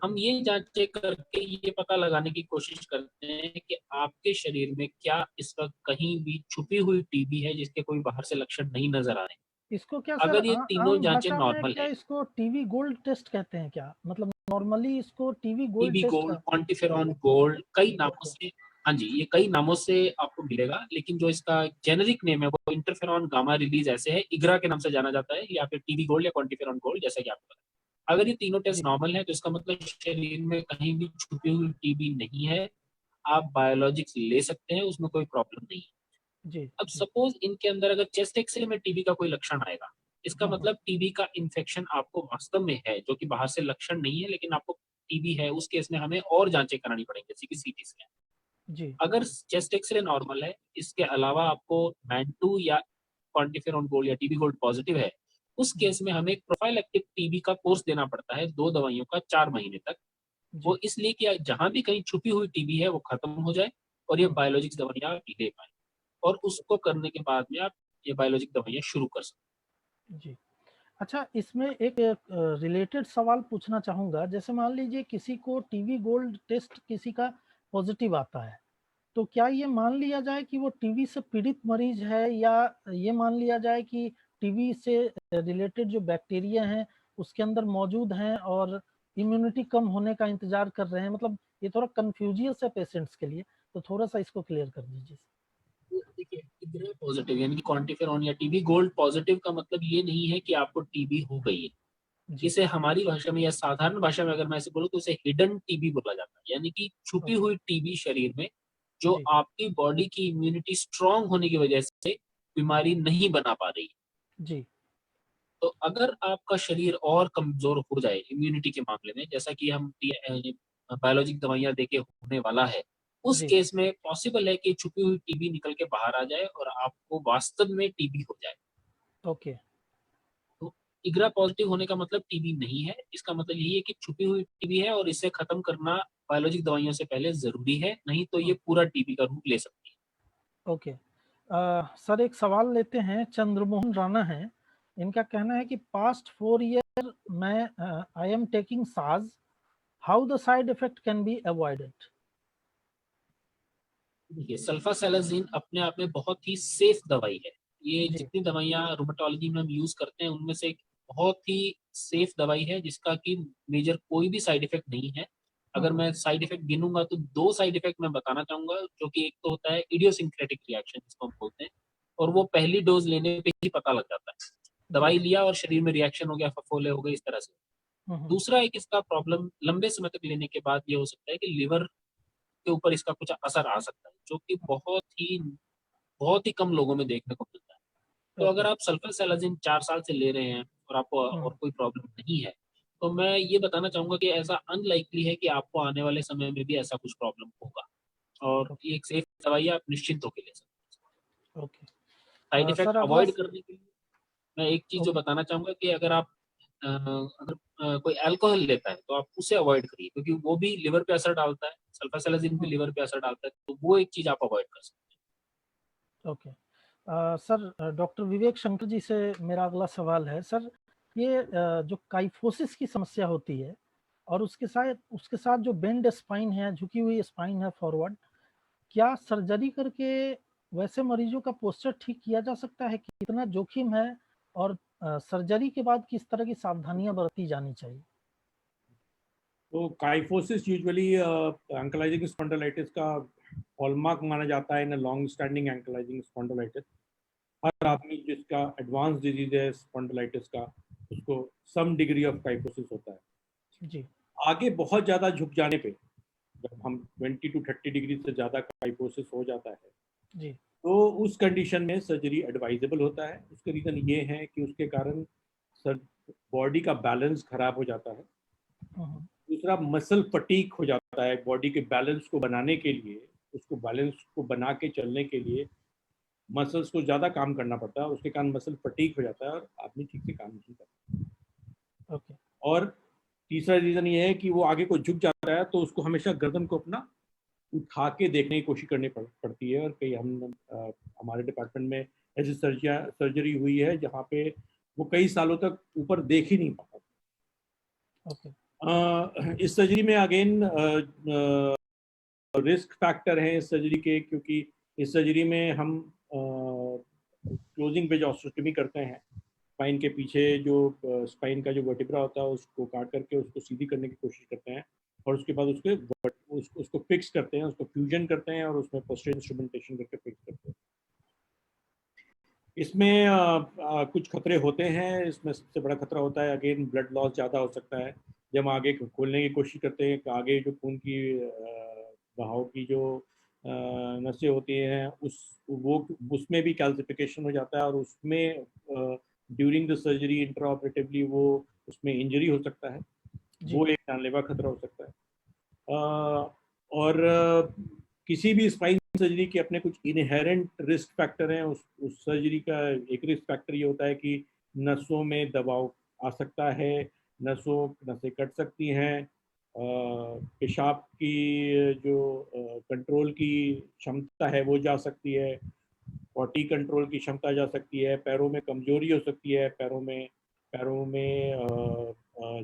हम ये जांचें करके ये पता लगाने की कोशिश करते हैं कि आपके शरीर में क्या इस वक्त कहीं भी छुपी हुई टीबी है जिसके कोई बाहर से लक्षण नहीं नजर आ रहे। इसको क्या सर अगर ये तीनों आम जांचें भाषा में नॉर्मल क्या है, इसको टीवी गोल्ड टेस्ट कहते हैं क्या? मतलब नॉर्मली इसको TV gold TB test gold, का। क्वांटिफेरॉन गोल्ड, कई नामों से, हाँ जी, ये कई नामों से आपको मिलेगा, लेकिन जो इसका जेनेरिक नेम है वो इंटरफेरॉन गामा रिलीज ऐसे है, इग्रा के नाम से जाना जाता है, या फिर टीबी गोल्ड या क्वांटिफेरॉन गोल्ड, जैसा कि आपको पता है। अगर ये तीनों टेस्ट नॉर्मल है तो इसका मतलब शरीर में कहीं भी छुपी हुई टीबी नहीं है, आप बायोलॉजिक्स ले सकते हैं, उसमें कोई प्रॉब्लम नहीं है। अब सपोज इनके अंदर अगर चेस्ट एक्सरे में टीबी का कोई लक्षण आएगा, इसका मतलब टीबी का इन्फेक्शन आपको वास्तव में है, जो कि बाहर से लक्षण नहीं है, लेकिन आपको टीबी है। उस केस में हमें और जांचें करानी पड़ेंगी, जैसे कि सीटी स्कैन। अगर चेस्ट एक्सरे नॉर्मल है, इसके अलावा आपको मैंटू या क्वांटिफेरॉन गोल्ड या टीबी गोल्ड पॉजिटिव है, उस केस में हमें एक प्रोफाइलेक्टिक टीबी का कोर्स देना पड़ता है 2 दवाइयों का 4 महीने तक। वो इसलिए कि जहां भी कहीं छुपी हुई टीबी है वो खत्म हो जाए और ये बायोलॉजिक्स दवाइयां आप ले पाए, और उसको करने के बाद में आप ये बायोलॉजिक दवाइयां शुरू कर सकते। जी। अच्छा, इसमें एक रिलेटेड सवाल पूछना चाहूँगा। जैसे मान लीजिए किसी को टीवी गोल्ड टेस्ट किसी का पॉजिटिव आता है, तो क्या ये मान लिया जाए कि वो टीवी से पीड़ित मरीज है, या ये मान लिया जाए कि टीवी से रिलेटेड जो बैक्टीरिया हैं उसके अंदर मौजूद हैं और इम्यूनिटी कम होने का इंतजार कर रहे हैं? मतलब ये थोड़ा कन्फ्यूजियस है पेशेंट्स के लिए, तो थोड़ा सा इसको क्लियर कर दीजिए। देखिए, इग्रा पॉजिटिव यानी कि क्वांटिफेरॉन या टीबी गोल्ड पॉजिटिव का मतलब ये नहीं है कि आपको टीबी हो गई है। इसे हमारी भाषा में या साधारण भाषा में अगर मैं ऐसे बोलूं तो इसे हिडन टीबी बोला जाता है, यानी कि छुपी हुई टीबी शरीर में, जो आपकी बॉडी की इम्यूनिटी स्ट्रांग होने की वजह से बीमारी नहीं बना पा रही जी। तो अगर आपका शरीर और कमजोर हो जाए इम्यूनिटी के मामले में, जैसा कि हम बायोलॉजिक दवाइयां देके होने वाला है, उस केस में पॉसिबल है कि छुपी हुई टीबी निकल के बाहर आ जाए और आपको वास्तव में टीबी हो जाए। ओके। तो इग्रा पॉजिटिव होने का मतलब टीबी नहीं है, इसका मतलब यही है कि छुपी हुई टीबी है और इसे खत्म करना बायोलॉजिक दवाइयों से पहले जरूरी है, नहीं तो ये पूरा टीबी का रूप ले सकती है। ओके। सर एक सवाल लेते हैं, चंद्रमोहन राणा हैं। इनका कहना है कि पास्ट 4 ईयर में आई एम टेकिंग साज, how the side effect can be avoided? देखिए, सल्फासेलाजीन अपने आप में बहुत ही सेफ दवाई है। ये जितनी दवाइयां रूमेटोलॉजी में हम यूज करते हैं उनमें से एक बहुत ही सेफ दवाई है, जिसका कि मेजर कोई भी साइड इफेक्ट नहीं है। अगर मैं साइड इफेक्ट गिनूंगा तो 2 साइड इफेक्ट मैं बताना चाहूंगा, जो कि एक तो होता है इडियोसिंक्रेटिक रिएक्शन जिसको हम बोलते हैं, और वो पहली डोज लेने पे ही पता लग जाता है। दवाई लिया और शरीर में रिएक्शन हो गया, फफोले हो गए, इस तरह से। दूसरा एक इसका प्रॉब्लम लंबे समय तक लेने के बाद ये हो सकता है कि लिवर के ऊपर इसका कुछ असर आ सकता है, जो कि बहुत ही कम लोगों में देखने को मिलता है। तो अगर आप सल्फासेलाजिन 4 साल से ले रहे हैं और आपको और कोई प्रॉब्लम नहीं है, तो मैं ये बताना चाहूँगा कि ऐसा अनलाइकली है कि आपको आने वाले समय में भी ऐसा कुछ प्रॉब्लम होगा, और ये एक सेफ दवाई है, आप निश्चिंत होके ले सकते हैं। ओके। साइड इफेक्ट सर अगला अवॉइड करने के लिए मैं एक चीज़ जो बताना चाहूँगा कि अगर आप कोई अल्कोहल लेता है तो आप उसे अवॉइड करिए, क्योंकि वो भी लिवर पे असर डालता है, सल्फासेलाजिन भी लिवर पे असर डालता है, तो वो एक चीज़ आप अवॉइड कर सकते हैं। ओके। सर डॉक्टर विवेक शंकर जी से मेरा अगला सवाल है। सर ये जो काइफोसिस की समस्या होती है और उसके साथ जो बेंड स्पाइन है, झुकी हुई स्पाइन है फॉरवर्ड, क्या सर्जरी करके वैसे मरीजों का पोस्चर ठीक किया जा सकता है? कितना जोखिम है और सर्जरी के बाद किस तरह की सावधानियां बरती जानी चाहिए? तो काइफोसिस यूजुअली एंकलाइजिंग स्पॉन्डिलाइटिस का हॉलमार्क माना जाता है इन लॉन्ग स्टैंडिंग एंकलाइजिंग स्पॉन्डिलाइटिस। हर आदमी जिसका एडवांस डिजीज है स्पॉन्डिलाइटिस का, उसको सम डिग्री ऑफ काइफोसिस होता है। जी। आगे बहुत ज़्यादा झुक जाने पे, जब हम 20 to 30 डिग्री से ज़्यादा काइफोसिस हो जाता है, जी। तो उस कंडीशन में सर्जरी एडवाइजेबल होता है। उसका रीज़न ये है कि उसके कारण बॉडी का बैलेंस खराब हो जाता है। दूसरा, मसल फटीक हो जाता है। बॉडी के बैलेंस को बनाने के लिए, उसको बैलेंस को बना के चलने के लिए मसल्स को ज़्यादा काम करना पड़ता है, उसके कारण मसल फटीक हो जाता है और आदमी ठीक से काम नहीं करता। ओके। और तीसरा रीज़न ये है कि वो आगे को झुक जाता है, तो उसको हमेशा गर्दन को अपना उठा के देखने की कोशिश करनी पड़ती है। और कई हमारे डिपार्टमेंट में ऐसी सर्जरी हुई है जहाँ पे वो कई सालों तक ऊपर देख ही नहीं पाता। ओके। इस सर्जरी में अगेन रिस्क फैक्टर हैं इस सर्जरी के, क्योंकि इस सर्जरी में हम क्लोजिंग वेज ऑस्टोटमी करते हैं। स्पाइन के पीछे जो स्पाइन का जो वर्टिब्रा होता है उसको काट करके उसको सीधी करने की कोशिश करते हैं, और उसके बाद उसको फिक्स करते हैं, उसको फ्यूजन करते हैं और उसमें पोस्टीरियर इंस्ट्रूमेंटेशन करके फिक्स करते हैं। इसमें कुछ खतरे होते हैं। इसमें सबसे बड़ा खतरा होता है अगेन ब्लड लॉस ज़्यादा हो सकता है। जब हम आगे खोलने की कोशिश करते हैं, आगे जो खून की बहाव की जो नसें होती हैं उसमें भी कैल्सिफिकेशन हो जाता है, और उसमें ड्यूरिंग द सर्जरी इंट्राऑपरेटिवली वो उसमें इंजरी हो सकता है। वो एक जानलेवा खतरा हो सकता है। और किसी भी स्पाइन सर्जरी के अपने कुछ इनहेरेंट रिस्क फैक्टर हैं। उस सर्जरी का एक रिस्क फैक्टर ये होता है कि नसों में दबाव आ सकता है, नसें कट सकती हैं, पेशाब की जो कंट्रोल की क्षमता है वो जा सकती है, पॉटी कंट्रोल की क्षमता जा सकती है, पैरों में कमजोरी हो सकती है, पैरों में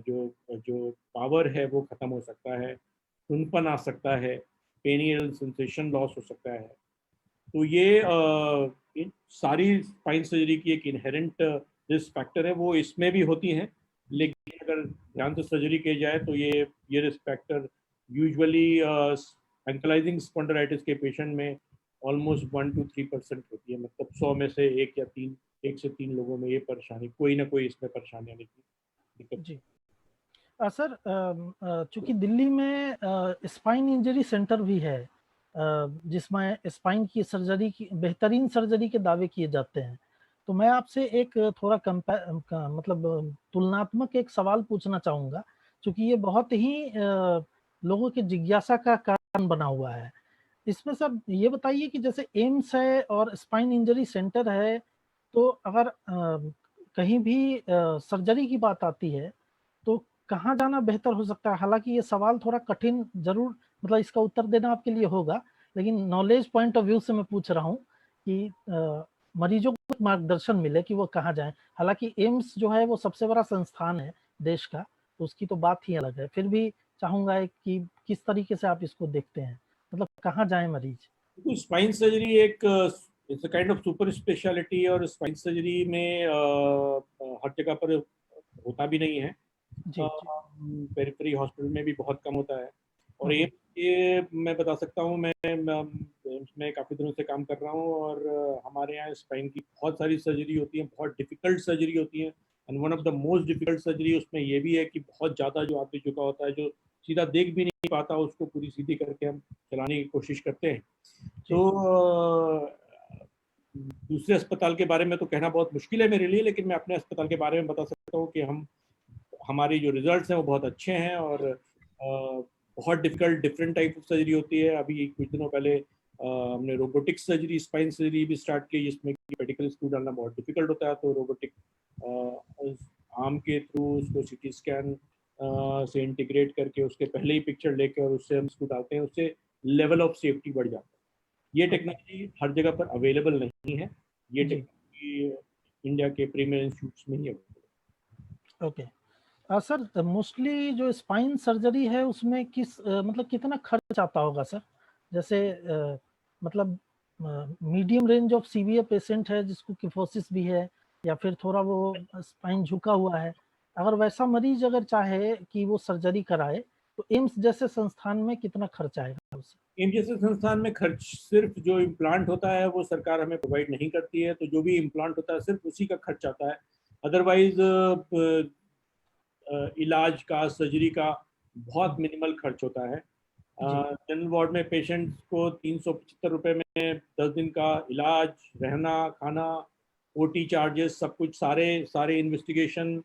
जो जो पावर है वो खत्म हो सकता है, सुनपन आ सकता है, पेनियल सेंसेशन लॉस हो सकता है। तो ये इन सारी स्पाइन सर्जरी की एक इनहेरेंट रिस्क फैक्टर है, वो इसमें भी होती हैं। लेकिन अगर ध्यान से सर्जरी की जाए तो ये रिस्क फैक्टर यूजुअली एंकलाइजिंग स्पॉन्डिलाइटिस के पेशेंट में ऑलमोस्ट 1 to 3% होती है। मतलब 100 में से 1 से 3 लोगों में ये परेशानी, कोई ना कोई इसमें परेशानी आने की दिक्कत। जी। सर चूंकि दिल्ली में स्पाइन इंजरी सेंटर भी है, जिसमें स्पाइन की सर्जरी की बेहतरीन सर्जरी के दावे किए जाते हैं, तो मैं आपसे एक थोड़ा मतलब तुलनात्मक एक सवाल पूछना चाहूँगा, क्योंकि ये बहुत ही लोगों की जिज्ञासा का कारण बना हुआ है। इसमें सर ये बताइए कि जैसे एम्स है और स्पाइन इंजरी सेंटर है, तो अगर कहीं भी सर्जरी की बात आती है तो कहाँ जाना बेहतर हो सकता है? हालाँकि ये सवाल थोड़ा कठिन ज़रूर, मतलब इसका उत्तर देना आपके लिए होगा, लेकिन नॉलेज पॉइंट ऑफ व्यू से मैं पूछ रहा हूँ कि मरीजों को मार्गदर्शन मिले कि वो कहाँ जाएँ। हालाँकि एम्स जो है वो सबसे बड़ा संस्थान है देश का, तो उसकी तो बात ही अलग है। फिर भी चाहूँगा कि किस तरीके से आप इसको देखते हैं? मतलब कहाँ जाएँ मरीज? तो स्पाइन सर्जरी एक it's a kind of super speciality, और स्पाइन सर्जरी में हर जगह पर होता भी नहीं है। जी। पेरिफेरी हॉस्पिटल में भी बहुत कम होता है। और हम्म। ये मैं बता सकता हूँ, मैं एम्स में काफ़ी दिनों से काम कर रहा हूँ और हमारे यहाँ स्पाइन की बहुत सारी सर्जरी होती है, बहुत डिफिकल्ट सर्जरी होती है। And one of the most difficult surgery उसमें ये भी है कि बहुत ज़्यादा जो आदमी झुका होता है, जो सीधा देख भी नहीं पाता, उसको पूरी सीधी करके हम चलाने की कोशिश करते हैं। तो दूसरे अस्पताल के बारे में तो कहना बहुत मुश्किल है मेरे लिए, लेकिन मैं अपने अस्पताल के बारे में बता सकता हूँ कि हमारी जो रिजल्ट्स हैं वो बहुत अच्छे हैं और बहुत difficult different type of surgery होती है। अभी कुछ दिनों पहले हमने रोबोटिक सर्जरी, स्पाइन सर्जरी भी स्टार्ट की, जिसमें कि पेडिकल स्क्रू डालना बहुत डिफिकल्ट होता है। तो रोबोटिक आर्म के थ्रू उसको सीटी स्कैन से इंटीग्रेट करके उसके पहले ही पिक्चर लेकर उससे हम स्क्रू डालते हैं, उससे लेवल ऑफ सेफ्टी बढ़ जाता है। ये टेक्नोलॉजी हर जगह पर अवेलेबल नहीं है, ये टेक्नोलॉजी इंडिया के प्रीमियर इंस्टीट्यूट्स में ही अवेलेबल। ओके सर, मोस्टली जो स्पाइन सर्जरी है उसमें मतलब कितना खर्च आता होगा सर? जैसे मतलब medium range of severe patient है जिसको किफोसिस भी है या फिर थोड़ा वो स्पाइन झुका हुआ है, अगर वैसा मरीज अगर चाहे कि वो सर्जरी कराए तो एम्स जैसे संस्थान में कितना खर्च आएगा उसे? एम्स जैसे संस्थान में खर्च सिर्फ जो इम्प्लांट होता है वो सरकार हमें प्रोवाइड नहीं करती है, तो जो भी इम्प्लांट होता है सिर्फ उसी का खर्च आता है। अदरवाइज इलाज का, सर्जरी का बहुत मिनिमल खर्च होता है। जनरल वार्ड में पेशेंट्स को 375 रुपये में 10 दिन का इलाज, रहना, खाना, ओटी चार्जेस, सब कुछ, सारे इन्वेस्टिगेशन,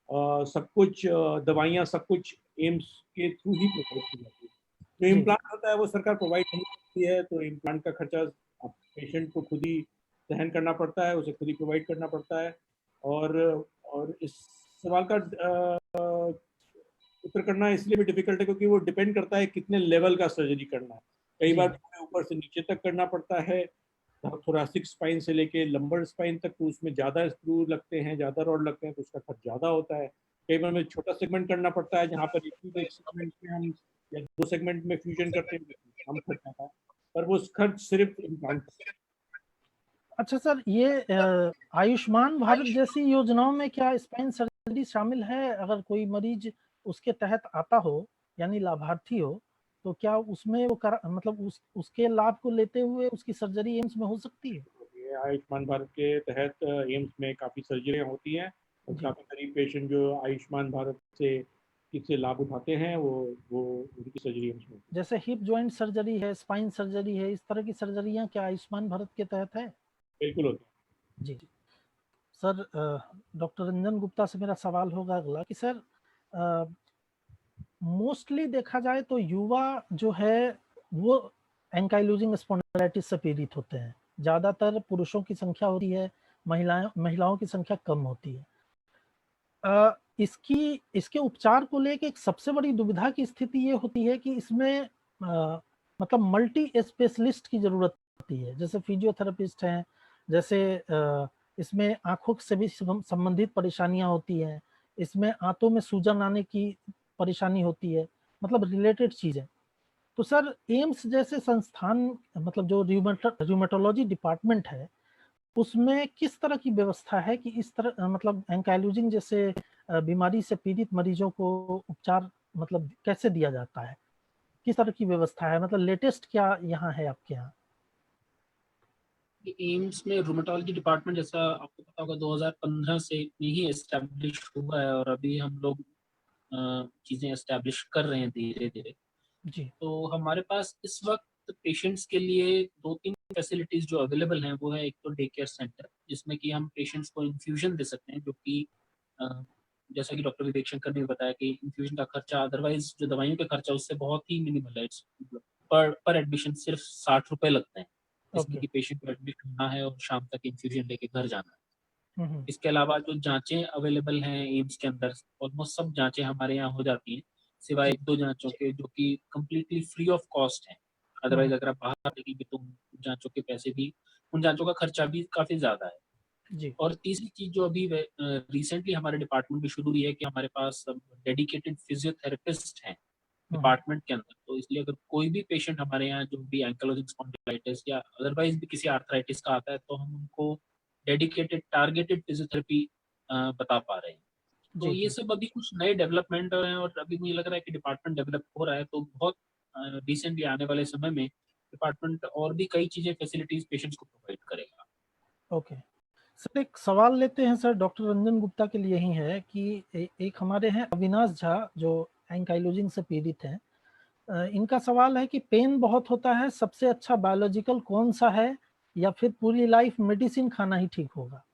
सब कुछ, दवाइयाँ, सब कुछ एम्स के थ्रू ही प्रोवाइड की जाती है। जो इम्प्लांट होता है वो सरकार प्रोवाइड नहीं करती है, तो इम्प्लांट का खर्चा पेशेंट को खुद ही सहन करना पड़ता है, उसे खुद ही प्रोवाइड करना पड़ता है। और इस सवाल का उत्तर करना इसलिए भी डिफिकल्ट है क्योंकि वो डिपेंड करता है कितने लेवल का सर्जरी करना है। कई बार पूरे ऊपर से नीचे तक करना पड़ता है, थोरासिक स्पाइन से लेके लंबर स्पाइन तक, तो उसमें ज़्यादा स्क्रू लगते हैं, ज़्यादा रॉड लगते हैं, तो उसका खर्च ज़्यादा होता है। कई बार में छोटा सेगमेंट करना पड़ता है जहाँ पर एक सेगमेंट में हम या 2 सेगमेंट में फ्यूजन करते हैं, कम खर्च आता है, पर वो खर्च सिर्फ इम्प्लांट। अच्छा सर, ये आयुष्मान भारत जैसी योजनाओं में क्या स्पाइन सर्जरी शामिल है? अगर कोई मरीज उसके तहत आता हो यानी लाभार्थी हो, तो क्या उसमें वो मतलब उसके लाभ को लेते हुए उसकी सर्जरी एम्स में हो सकती है? आयुष्मान भारत के तहत एम्स में काफ़ी सर्जरियाँ होती हैं और काफ़ी गरीब पेशेंट जो आयुष्मान भारत से किससे लाभ उठाते हैं वो उनकी सर्जरी एम्स में। जैसे हिप जॉइंट सर्जरी है, स्पाइन सर्जरी है, इस तरह की सर्जरियाँ क्या आयुष्मान भारत के तहत है? बिल्कुल होती है। जी सर, डॉक्टर रंजन गुप्ता से मेरा सवाल होगा अगला कि सर, मोस्टली देखा जाए तो युवा जो है वो एंकाइलोजिंग स्पॉन्डिलाइटिस से पीड़ित होते हैं। ज़्यादातर पुरुषों की संख्या होती है, महिलाओं की संख्या कम होती है। इसके उपचार को लेके एक सबसे बड़ी दुविधा की स्थिति ये होती है कि इसमें मतलब मल्टी स्पेशलिस्ट की ज़रूरत होती है, जैसे फिजियोथेरेपिस्ट हैं, जैसे इसमें आँखों से भी संबंधित परेशानियाँ होती हैं, इसमें आंतों में सूजन आने की परेशानी होती है, मतलब रिलेटेड चीज़ें। तो सर, एम्स जैसे संस्थान, मतलब जो र्यूमेटोलॉजी डिपार्टमेंट है, उसमें किस तरह की व्यवस्था है कि इस तरह मतलब एंकाइलोजिंग जैसे बीमारी से पीड़ित मरीजों को उपचार मतलब कैसे दिया जाता है? किस तरह की व्यवस्था है? मतलब लेटेस्ट क्या यहाँ है आपके यहाँ? एम्स में रूमेटोलॉजी डिपार्टमेंट, जैसा आपको पता होगा, 2015 से ही एस्टेब्लिश हुआ है और अभी हम लोग चीज़ें एस्टेब्लिश कर रहे हैं धीरे धीरे। जी। तो हमारे पास इस वक्त पेशेंट्स के लिए 2-3 फैसिलिटीज़ जो अवेलेबल हैं वो है, एक तो डे केयर सेंटर जिसमें कि हम पेशेंट्स को इन्फ्यूजन दे सकते हैं, जो कि जैसा कि डॉक्टर विवेक शंकर ने बताया कि इन्फ्यूजन का खर्चा अदरवाइज जो दवाइयों का खर्चा उससे बहुत ही मिनिमल है। पर एडमिशन सिर्फ 60 रुपए लगते हैं, जिसमें कि पेशेंट को एडमिट होना है और शाम तक इन्फ्यूजन लेके घर जाना है। इसके अलावा जो जांचें अवेलेबल हैं एम्स के अंदर, ऑलमोस्ट सब जांचें हमारे यहाँ हो जाती हैं, सिवाय 1-2 जांचों के जो कि कम्प्लीटली फ्री ऑफ कॉस्ट है। अदरवाइज अगर आप बाहर देखेंगे तो जांचों के पैसे भी, उन जांचों का खर्चा भी काफ़ी ज़्यादा है। जी। और तीसरी चीज़ जो अभी रिसेंटली हमारे डिपार्टमेंट में शुरू हुई है कि हमारे पास डेडिकेटेड फिजियोथेरेपिस्ट हैं डिपार्टमेंट के अंदर। तो इसलिए अगर कोई भी पेशेंट हमारे यहाँ जो भी एंकाइलोजिंग स्पॉन्डिलाइटिस या अदरवाइज भी किसी आर्थराइटिस का आता है, तो हम उनको डेडिकेटेड टारगेटेड फिजियोथेरेपी बता पा रहे हैं। तो ये सब अभी कुछ नए डेवलपमेंट हैं और अभी मुझे लग रहा है कि डिपार्टमेंट डेवलप हो रहा है, तो बहुत रिसेंटली आने वाले समय में डिपार्टमेंट और भी कई चीजें फैसिलिटीज पेशेंट्स को प्रोवाइड करेगा। ओके सर, एक सवाल लेते हैं सर, डॉक्टर रंजन गुप्ता के लिए ही है कि एक हमारे हैं अविनाश झा जो एंकाइलोजिंग से पीड़ित हैं। इनका सवाल है कि पेन बहुत होता है, सबसे अच्छा बायोलॉजिकल कौन सा है, या फिर पूरी लाइफ मेडिसिन खाना ही ठीक होगा?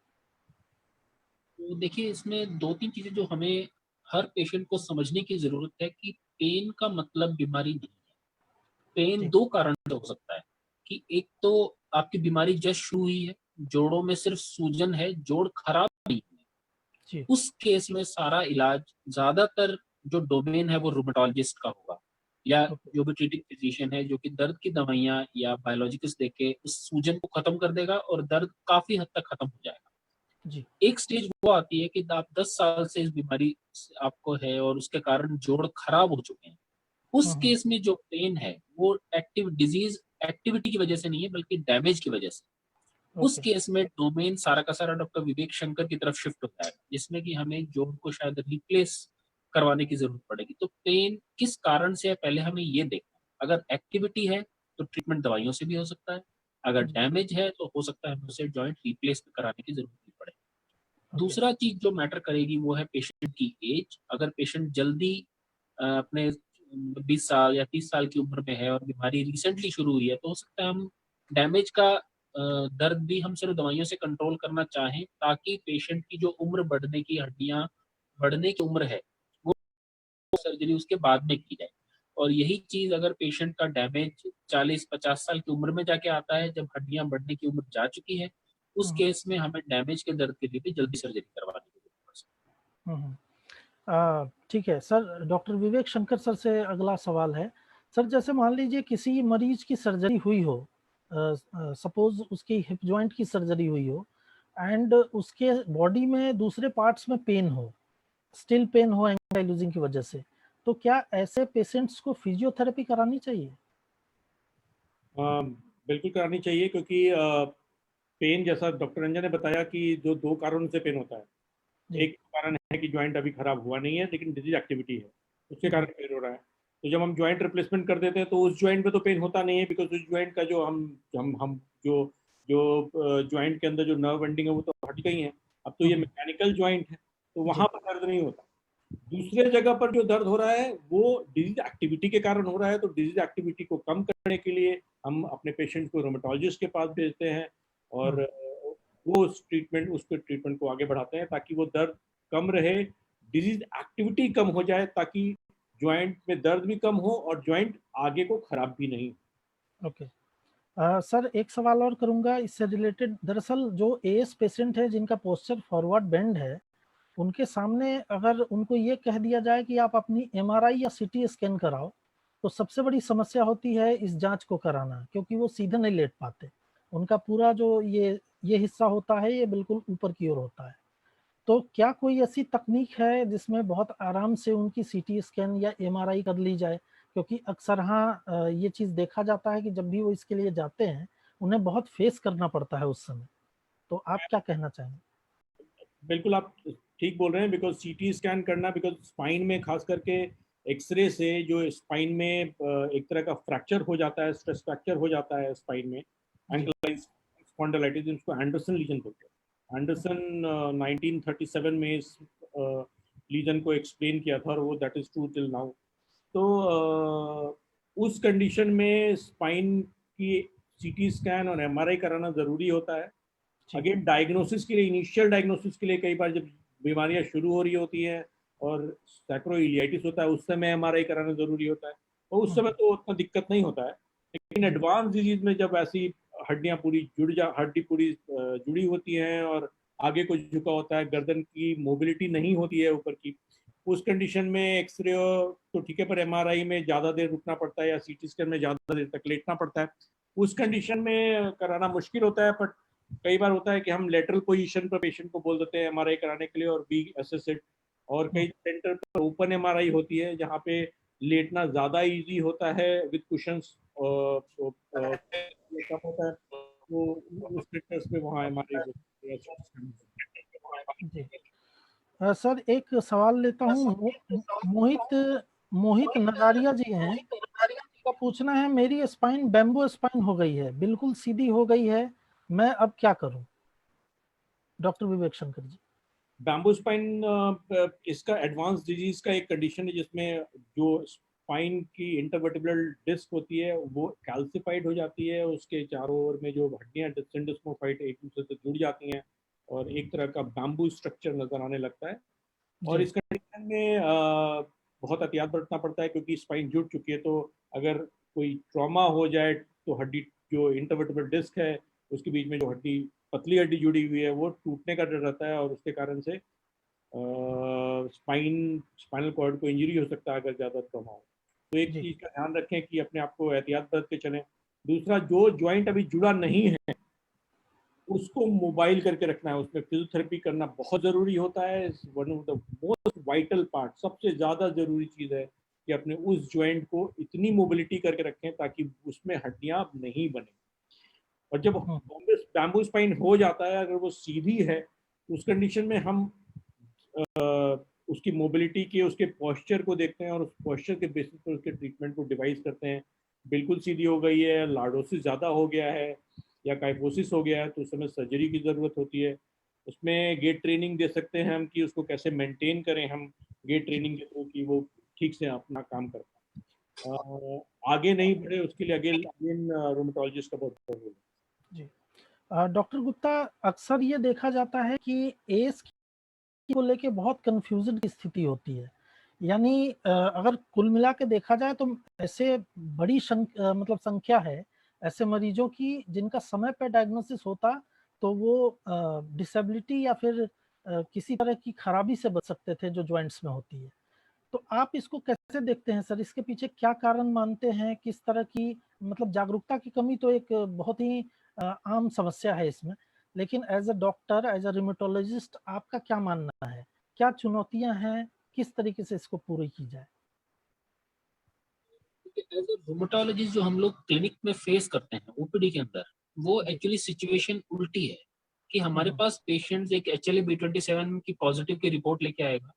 तो देखिए, इसमें 2-3 चीजें जो हमें हर पेशेंट को समझने की जरूरत है कि पेन का मतलब बीमारी नहीं है। पेन जी 2 कारण से हो सकता है कि एक तो आपकी बीमारी जस्ट शुरू हुई है, जोड़ों में सिर्फ सूजन है, जोड़ खराब नहीं है। जी उस केस में सारा इलाज ज्यादातर जो डोमेन है वो रूमेटोलॉजिस्ट का होगा, या ओके जो भी ट्रीटिंग फिजिशियन है जो कि दर्द की दवाइयाँ या बायोलॉजिकल्स देके उस सूजन को खत्म कर देगा और दर्द काफी हद तक खत्म हो जाएगा। जी एक स्टेज वो आती है कि आप 10 साल से इस बीमारी आपको है और उसके कारण जोड़ खराब हो चुके हैं। उस हम्म, केस में जो पेन है वो एक्टिव डिजीज एक्टिविटी की वजह से नहीं है, बल्कि डैमेज की वजह से। उस ओके केस में डोमेन सारा का सारा डॉक्टर विवेक शंकर की तरफ शिफ्ट होता है, जिसमें कि हमें जोड़ को शायद रिप्लेस करवाने की जरूरत पड़ेगी। तो पेन किस कारण से है, पहले हमें ये देखना है। अगर एक्टिविटी है तो ट्रीटमेंट दवाइयों से भी हो सकता है, अगर जी डैमेज है तो हो सकता है हमें उसे जॉइंट रिप्लेस कराने की जरूरत भी पड़े। ओके दूसरा चीज जो मैटर करेगी वो है पेशेंट की एज। अगर पेशेंट जल्दी अपने 20 साल या 30 साल की उम्र में है और बीमारी रिसेंटली शुरू हुई है, तो हो सकता है हम डैमेज का दर्द भी हम सिर्फ दवाइयों से कंट्रोल करना चाहें, ताकि पेशेंट की जो उम्र बढ़ने की, हड्डियां बढ़ने की उम्र है, वो सर्जरी उसके बाद में की जाए। और यही चीज अगर पेशेंट का डैमेज 40-50 साल की उम्र में जाके आता है, जब हड्डियां बढ़ने की उम्र जा चुकी है, उस हम्म केस में हमें डैमेज के दर्द के लिए भी जल्दी सर्जरी करवानी की जरूरत पड़ सकती हम्म ठीक है सर, डॉक्टर विवेक शंकर सर से अगला सवाल है। सर जैसे मान लीजिए किसी मरीज की सर्जरी हुई हो, सपोज उसकी हिप जॉइंट की सर्जरी हुई हो, एंड उसके बॉडी में दूसरे पार्ट्स में पेन हो, स्टिल पेन हो एंकाइलोजिंग की वजह से, तो क्या ऐसे पेशेंट्स को फिजियोथेरेपी करानी चाहिए? बिल्कुल करानी चाहिए, क्योंकि पेन, जैसा डॉक्टर रंजन ने बताया कि जो 2 कारणों से पेन होता है। जी एक कारण है कि ज्वाइंट अभी खराब हुआ नहीं है लेकिन डिजीज एक्टिविटी है, उसके कारण जी पेन हो रहा है। तो जब हम ज्वाइंट रिप्लेसमेंट कर देते हैं तो उस ज्वाइंट में तो पेन होता नहीं है, बिकॉज उस ज्वाइंट का जो हम जो जो ज्वाइंट के अंदर जो नर्व एंडिंग है वो तो हट गई है। अब तो ये हम्म, मैकेनिकल ज्वाइंट है, तो वहां जी पर दर्द नहीं होता। दूसरे जगह पर जो दर्द हो रहा है वो डिजीज एक्टिविटी के कारण हो रहा है। तो डिजीज एक्टिविटी को कम करने के लिए हम अपने पेशेंट को रोमेटोलॉजिस्ट के पास भेजते हैं, और हम्म, वो उसके ट्रीटमेंट को आगे बढ़ाते हैं ताकि वो दर्द कम रहे, डिजीज एक्टिविटी कम हो जाए, ताकि ज्वाइंट में दर्द भी कम हो और ज्वाइंट आगे को खराब भी नहीं। ओके। सर एक सवाल और करूंगा इससे रिलेटेड। दरअसल जो एएस पेशेंट है जिनका पोस्चर फॉरवर्ड बेंड है, उनके सामने अगर उनको ये कह दिया जाए कि आप अपनी एमआरआई या सीटी स्कैन कराओ, तो सबसे बड़ी समस्या होती है इस जांच को कराना, क्योंकि वो सीधे नहीं लेट पाते। उनका पूरा जो ये हिस्सा होता है ये बिल्कुल ऊपर की ओर होता है। तो क्या कोई ऐसी तकनीक है जिसमें बहुत आराम से उनकी सीटी स्कैन या एमआरआई कर ली जाए? क्योंकि अक्सर हाँ ये चीज़ देखा जाता है कि जब भी वो इसके लिए जाते हैं, उन्हें बहुत फेस करना पड़ता है उस समय। तो आप क्या कहना चाहेंगे? बिल्कुल आप ठीक बोल रहे हैं, बिकॉज सीटी स्कैन करना, बिकॉज स्पाइन में खास करके एक्सरे से जो स्पाइन में एक तरह का फ्रैक्चर हो जाता है, स्ट्रेस फ्रैक्चर हो जाता है स्पाइन में, जी एंकलाइज स्पॉन्डिलाइटिस, जिसको एंडरसन लीजन बोलते हैं। एंडरसन 1937 में इस लीजन को एक्सप्लेन किया था, और वो that is true till now. तो उस कंडीशन में स्पाइन की सीटी स्कैन और एमआरआई कराना ज़रूरी होता है। जी अगेन डायग्नोसिस के लिए, इनिशियल डायग्नोसिस के लिए, कई बार जब बीमारियां शुरू हो रही होती हैं और सैक्रोइलियाइटिस होता है, उस समय एमआरआई कराना ज़रूरी होता है, और उस समय तो उतना दिक्कत नहीं होता है। लेकिन जी एडवांस डिजीज में जब ऐसी हड्डी पूरी जुड़ी होती हैं और आगे को झुका होता है, गर्दन की मोबिलिटी नहीं होती है ऊपर की, उस कंडीशन में एक्सरे तो ठीक है, पर एमआरआई में ज़्यादा देर रुकना पड़ता है या सीटी स्कैन में ज़्यादा देर तक लेटना पड़ता है। उस कंडीशन में कराना मुश्किल होता है। बट कई बार होता है कि हम लेटरल पोजीशन पर पेशेंट को बोल देते हैं एमआरआई कराने के लिए और बी असेसेड, और कई सेंटर पर ओपन एमआरआई होती है जहाँ पे लेटना ज़्यादा इजी होता है विद कुशंस कम होता है, तो उस सेक्टर्स पे वहाँ एमआरआई होती है। जी सर एक सवाल लेता हूँ। मोहित मोहित नगारिया जी हैं। पूछना है, मेरी स्पाइन बैम्बू स्पाइन हो गई है, बिल्कुल सीधी हो गई है, मैं अब क्या करूं? डॉक्टर विवेक शंकर जी। बैम्बू स्पाइन इसका एडवांस डिजीज का एक कंडीशन है जिसमें जो स्पाइन की इंटरवर्टिब्रल डिस्क होती है वो कैल्सिफाइड हो जाती है, उसके चारों ओर में जो हड्डियां सिंडोस्मोफाइट एक दूसरे से जुड़ जाती हैं और एक तरह का बैम्बू स्ट्रक्चर नजर आने लगता है। और जी। इस कंडीशन में बहुत एहतियात बरतना पड़ता है क्योंकि स्पाइन जुड़ चुकी है, तो अगर कोई ट्रॉमा हो जाए तो हड्डी जो इंटरवर्टिब्रल डिस्क है उसके बीच में जो हड्डी पतली हड्डी जुड़ी हुई है वो टूटने का डर रहता है और उसके कारण से स्पाइनल कॉर्ड को इंजरी हो सकता है अगर ज़्यादा ट्रॉमा हो। तो एक जी। चीज़ का ध्यान रखें कि अपने आप को एहतियात बरत के चलें। दूसरा, जो ज्वाइंट अभी जुड़ा नहीं है उसको मोबाइल करके रखना है, उसमें फिजियोथेरेपी करना बहुत ज़रूरी होता है। One of the most vital part, सबसे ज़्यादा ज़रूरी चीज़ है कि अपने उस ज्वाइंट को इतनी मोबिलिटी करके रखें ताकि उसमें हड्डियां नहीं बने। और जब बैम्बू स्पाइन हो जाता है, अगर वो सीधी है तो उस कंडीशन में हम उसकी मोबिलिटी के उसके पोस्चर को देखते हैं और उस पोस्चर के बेसिस पर उसके ट्रीटमेंट को डिवाइस करते हैं। बिल्कुल सीधी हो गई है, लार्डोसिस ज़्यादा हो गया है या काइफोसिस हो गया है तो उस समय सर्जरी की ज़रूरत होती है। उसमें गेट ट्रेनिंग दे सकते हैं हम कि उसको कैसे मेंटेन करें हम गेट ट्रेनिंग के थ्रू कि वो ठीक से अपना काम कर पाए। आगे नहीं बढ़े उसके लिए अगेन रोमेटोलॉजिस्ट का बहुत जरूरी है। जी। डॉक्टर गुप्ता, अक्सर ये देखा जाता है कि एज को लेके बहुत कंफ्यूजन की स्थिति होती है। यानी अगर कुल मिला के देखा जाए तो ऐसे बड़ी मतलब संख्या है ऐसे मरीजों की जिनका समय पे डायग्नोसिस होता तो वो डिसेबिलिटी या फिर किसी तरह की खराबी से बच सकते थे जो जॉइंट्स में होती है। तो आप इसको कैसे देखते हैं सर? इसके पीछे क्या कारण मानते हैं? किस तरह की मतलब जागरूकता की कमी तो एक बहुत ही आम समस्या है इसमें, लेकिन as a doctor, as a rheumatologist आपका क्या मानना है? क्या चुनौतियां हैं? किस तरीके से इसको पूरी की जाए? एज ए रूमेटोलॉजिस्ट जो हम लोग क्लिनिक में फेस करते हैं ओपीडी के अंदर, वो जी। एक्चुअली सिचुएशन उल्टी है कि हमारे हम्म। पास पेशेंट्स एक HLA B27 की पॉजिटिव की रिपोर्ट लेके आएगा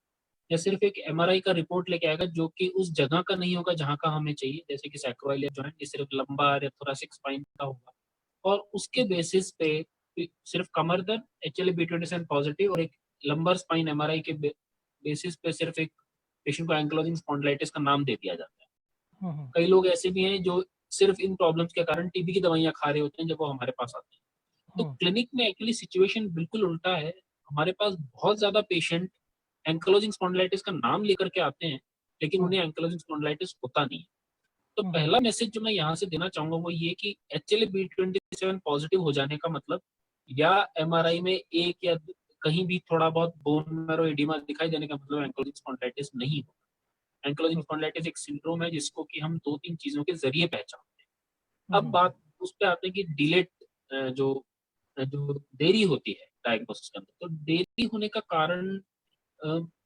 या सिर्फ एक MRI का रिपोर्ट लेके आएगा जो कि उस जगह का नहीं होगा जहां का हमें चाहिए, जैसे कि सैक्रोइलिया जॉइंट, ये सिर्फ लंबार या थोरैसिक स्पाइन का होगा और उसके बेसिस पे सिर्फ कमर दर्द HLA B27 पॉजिटिव और एक लंबर स्पाइन MRI के बेसिस पे सिर्फ एक पेशेंट को एंकिलोजिंग स्पॉन्डिलाइटिस का नाम दे दिया जाता है। हम्म। कई लोग ऐसे भी हैं जो सिर्फ इन प्रॉब्लम्स के कारण टीबी की दवाइयां खा रहे होते हैं जब वो हमारे पास आते हैं। तो हम्म। क्लिनिक में एक्चुअली सिचुएशन बिल्कुल उल्टा है। हमारे पास बहुत ज्यादा पेशेंट एंकिलोजिंग स्पॉन्डिलाइटिस का नाम लेकर के आते हैं लेकिन हम्म। उन्हें एंकिलोजिंग स्पॉन्डिलाइटिस होता नहीं है। तो हम्म। पहला मैसेज जो मैं यहाँ से देना चाहूंगा वो ये कि HLA-B27 पॉजिटिव हो जाने का मतलब या MRI में एक या कहीं भी थोड़ा बहुत बोन मैरो एडिमा दिखाई देने का मतलब एंकिलोजिंग स्पॉन्डिलाइटिस नहीं हो। एंकिलोजिंग स्पॉन्डिलाइटिस एक सिंड्रोम है जिसको कि हम 2-3 चीजों के जरिए पहचानते हैं। अब हम्म। बात उस पे आते हैं कि डिलेड जो जो देरी होती है डायग्नोसिस के अंदर, तो देरी होने का कारण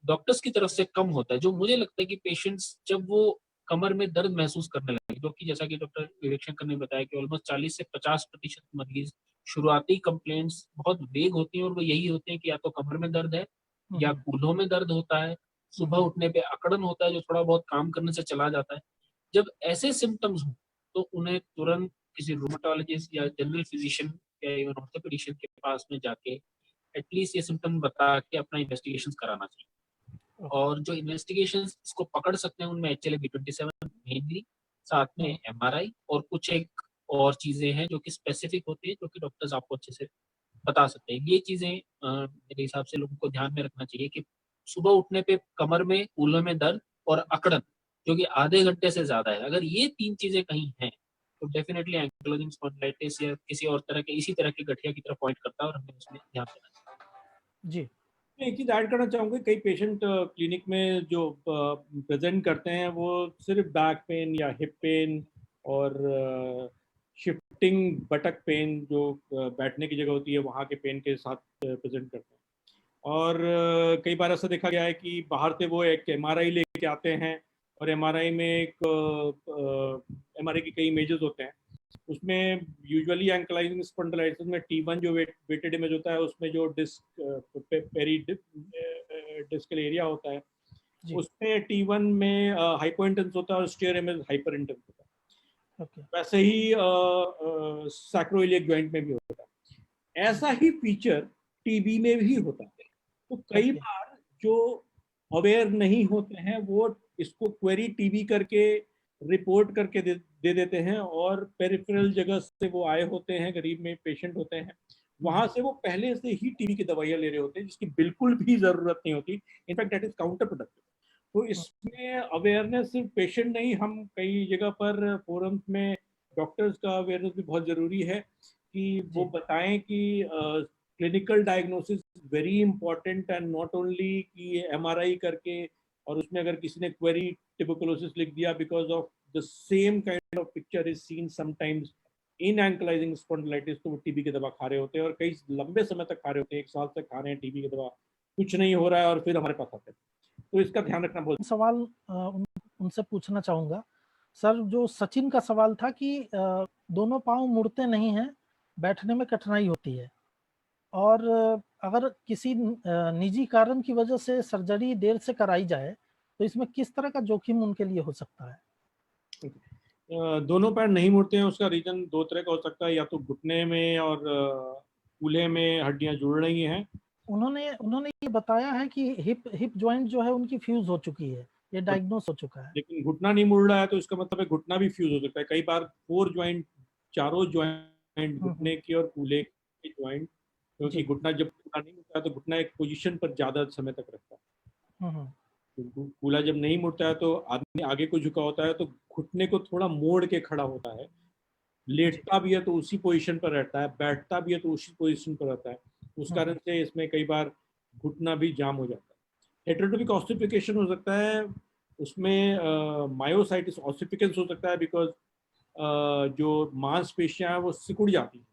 डॉक्टर्स की तरफ से कम होता है। जो मुझे लगता है कि पेशेंट्स जब वो कमर में दर्द महसूस करने लगे, जो कि जैसा कि डॉक्टर विवेक शंकर ने बताया कि ऑलमोस्ट 40 से 50% मरीज शुरुआती कंप्लेंट्स बहुत वेग होती हैं और वो यही होते हैं कि या तो कमर में दर्द है या हम्म। कूल्हों में दर्द होता है, सुबह उठने पे अकड़न होता है जो थोड़ा बहुत काम करने से चला जाता है। जब ऐसे सिम्टम्स हो तो उन्हें तुरंत किसी रूमेटोलॉजिस्ट या जनरल फिजिशियन या इवन ऑर्थोपेडिशियन के पास में जाके एटलीस्ट ये सिम्टम बता के अपना इन्वेस्टिगेशन कराना चाहिए। ओके। और जो इन्वेस्टिगेशन इसको पकड़ सकते हैं उनमें HLA-B27 मेनली, साथ में हम्म। MRI और कुछ एक और चीजें हैं जो कि स्पेसिफिक होती है जो कि डॉक्टर्स आपको अच्छे से बता सकते हैं। ये चीजें मेरे हिसाब से लोगों को ध्यान में रखना चाहिए कि सुबह उठने पे कमर में, कूल्हों में दर्द और अकड़न जो कि आधे घंटे से ज्यादा है, अगर ये 3 चीजें कहीं हैं तो डेफिनेटली एंकिलोजिंग स्पॉन्डिलाइटिस या किसी और तरह के इसी तरह के गठिया की तरफ पॉइंट करता है और हमें उसमें ध्यान देना चाहिए। जी। मैं एक चीज़ ऐड करना चाहूँगा, कई पेशेंट क्लिनिक में जो प्रेजेंट करते हैं वो सिर्फ बैक पेन या हिप पेन और शिफ्टिंग बटक पेन जो बैठने की जगह होती है वहाँ के पेन के साथ प्रेजेंट करते हैं। और कई बार ऐसा देखा गया है कि बाहर से वो एक MRI लेके आते हैं और MRI में एक MRI की कई इमेजेस होते हैं, उसमें यूजुअली एंकलाइजिंग स्पॉन्डिलाइटिस में T1 जो वेटेड इमेज होता है उसमें जो डिस्क पेरी डिस्कल एरिया होता है जी। उसमें T1 में हाइपोइंटेंस होता है और स्टेयर इमेज हाइपर इंटेंस होता है। ओके। वैसे ही सैक्रोइलियक ज्वाइंट में भी होता है। ऐसा ही फीचर टीबी में भी होता है। तो कई ओके। बार जो अवेयर नहीं होते हैं वो इसको क्वेरी टीबी करके रिपोर्ट करके दे देते हैं, और पेरिफेरल जगह से वो आए होते हैं, गरीब में पेशेंट होते हैं, वहां से वो पहले से ही टीबी की दवाइयां ले रहे होते हैं जिसकी बिल्कुल भी जरूरत नहीं होती। In fact that is counter productive. तो इसमें अवेयरनेस सिर्फ पेशेंट नहीं, हम कई जगह पर फोरम्स में डॉक्टर्स का अवेयरनेस भी बहुत जरूरी है कि वो जी। बताएं कि clinical diagnosis very important, and not only कि एमआरआई करके और उसमें अगर किसी ने क्वेरी ट्यूबरकुलोसिस लिख दिया, because of the same kind of picture is seen sometimes in ankylosing spondylitis, तो वो टीबी की दवा खा रहे होते हैं और कई लंबे समय तक खा रहे होते हैं, 1 साल तक खा रहे हैं टीबी की दवा, कुछ नहीं हो रहा है, और फिर हमारे पास आते हैं। तो इसका ध्यान रखना बहुत सवाल उनसे पूछना चाहूंगा सर, जो सचिन का सवाल था कि दोनों पांव मुड़ते नहीं हैं, बैठने में कठिनाई होती है, और अगर किसी निजी कारण की वजह से सर्जरी देर से कराई जाए तो इसमें किस तरह का जोखिम उनके लिए हो सकता है? दोनों पैर नहीं मुड़ते हैं, उसका रीजन 2 तरह का हो सकता है। या तो घुटने में और कूल्हे में हड्डियां जुड़ रही हैं। उन्होंने उन्होंने ये बताया है कि हिप जॉइंट जो है उनकी फ्यूज हो चुकी है, ये डायग्नोस हो चुका है। लेकिन घुटना नहीं मुड़ रहा है तो इसका मतलब है घुटना भी फ्यूज हो सकता है। कई बार 4 ज्वाइंट, चारों ज्वाइंट, घुटने की और कूल्हे की ज्वाइंट, क्योंकि घुटना जब पूरा नहीं मुड़ता है तो घुटना एक पोजीशन पर ज्यादा समय तक रहता है। कूल्हा जब नहीं मुड़ता है तो आदमी आगे को झुका होता है, तो घुटने को थोड़ा मोड़ के खड़ा होता है, लेटता भी है तो उसी पोजीशन पर रहता है, बैठता भी है तो उसी पोजीशन पर रहता है। उस कारण से इसमें कई बार घुटना भी जाम हो जाता है। हेटेरोटोपिक ऑस्टिफिकेशन हो सकता है, उसमें मायोसाइटिस ऑस्टिफिकेंस हो सकता है, बिकॉज जो मांसपेशियां हैं वो सिकुड़ जाती हैं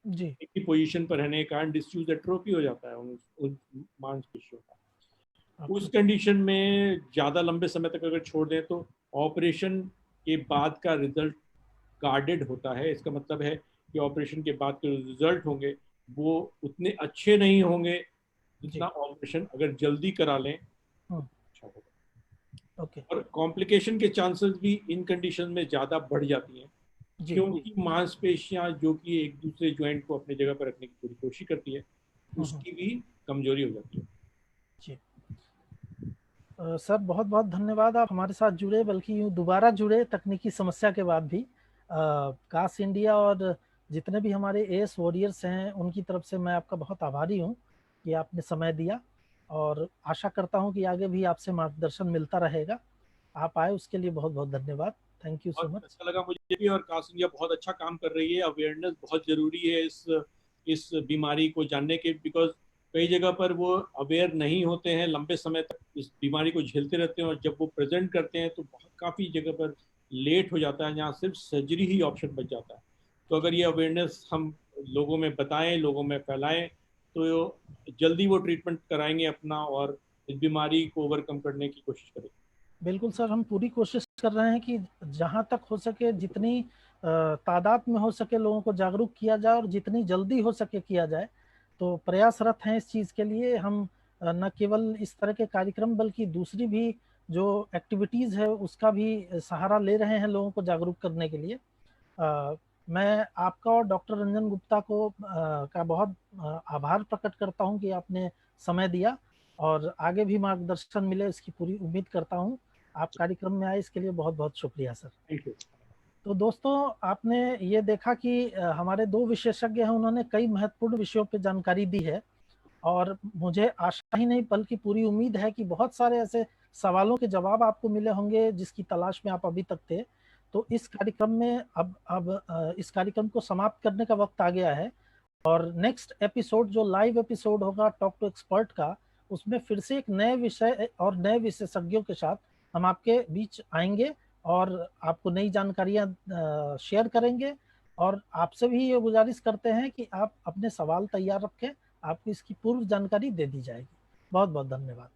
जी। एक ही पोजीशन पर रहने के कारण, डिस्यूज एट्रोफी हो जाता है उन मांसपेशियों का। उस कंडीशन में ज़्यादा लंबे समय तक अगर छोड़ दें तो ऑपरेशन के बाद का रिजल्ट गार्डेड होता है। इसका मतलब है कि ऑपरेशन के बाद के रिजल्ट होंगे वो उतने अच्छे नहीं होंगे जितना ऑपरेशन अगर जल्दी करा लें अच्छा होगा। ओके। और कॉम्प्लिकेशन के चांसेस भी इन कंडीशन में ज़्यादा बढ़ जाती हैं, क्योंकि मांसपेशियां जो कि एक दूसरे ज्वाइंट को अपनी जगह पर रखने की पूरी कोशिश करती है, उसकी भी कमजोरी हो जाती है। जी। सर बहुत बहुत धन्यवाद, आप हमारे साथ जुड़े, बल्कि यूँ दोबारा जुड़े तकनीकी समस्या के बाद भी। कास्ट इंडिया और जितने भी हमारे एएस वॉरियर्स हैं उनकी तरफ से मैं आपका बहुत आभारी हूँ कि आपने समय दिया, और आशा करता हूँ कि आगे भी आपसे मार्गदर्शन मिलता रहेगा। आप आए उसके लिए बहुत बहुत धन्यवाद। थैंक यू सो बहुत मच। अच्छा लगा मुझे भी, और कास्ट इंडिया बहुत अच्छा काम कर रही है। अवेयरनेस बहुत जरूरी है इस बीमारी को जानने के, बिकॉज कई जगह पर वो अवेयर नहीं होते हैं, लंबे समय तक इस बीमारी को झेलते रहते हैं, और जब वो प्रेजेंट करते हैं तो बहुत काफ़ी जगह पर लेट हो जाता है, जहाँ सिर्फ सर्जरी ही ऑप्शन बच जाता है। तो अगर ये अवेयरनेस हम लोगों में बताएं, लोगों में फैलाएं, तो जल्दी वो ट्रीटमेंट कराएंगे अपना, और इस बीमारी को ओवरकम करने की कोशिश करेंगे। बिल्कुल सर, हम पूरी कोशिश कर रहे हैं कि जहाँ तक हो सके, जितनी तादाद में हो सके लोगों को जागरूक किया जाए, और जितनी जल्दी हो सके किया जाए। तो प्रयासरत हैं इस चीज़ के लिए हम। न केवल इस तरह के कार्यक्रम बल्कि दूसरी भी जो एक्टिविटीज़ है उसका भी सहारा ले रहे हैं लोगों को जागरूक करने के लिए। मैं आपका और डॉक्टर रंजन गुप्ता को का बहुत आभार प्रकट करता हूं कि आपने समय दिया, और आगे भी मार्गदर्शन मिले इसकी पूरी उम्मीद करता हूं। आप कार्यक्रम में आए इसके लिए बहुत बहुत शुक्रिया सर। Thank you. तो दोस्तों, आपने ये देखा कि हमारे 2 विशेषज्ञ हैं, उन्होंने कई महत्वपूर्ण विषयों पे जानकारी दी है, और मुझे आशा ही नहीं बल्कि पूरी उम्मीद है कि बहुत सारे ऐसे सवालों के जवाब आपको मिले होंगे जिसकी तलाश में आप अभी तक थे। तो इस कार्यक्रम में अब इस कार्यक्रम को समाप्त करने का वक्त आ गया है, और नेक्स्ट एपिसोड जो लाइव एपिसोड होगा टॉक टू एक्सपर्ट का, उसमें फिर से एक नए विषय और नए विशेषज्ञों के साथ हम आपके बीच आएंगे, और आपको नई जानकारियां शेयर करेंगे। और आपसे भी ये गुजारिश करते हैं कि आप अपने सवाल तैयार रखें, आपको इसकी पूर्व जानकारी दे दी जाएगी। बहुत बहुत धन्यवाद।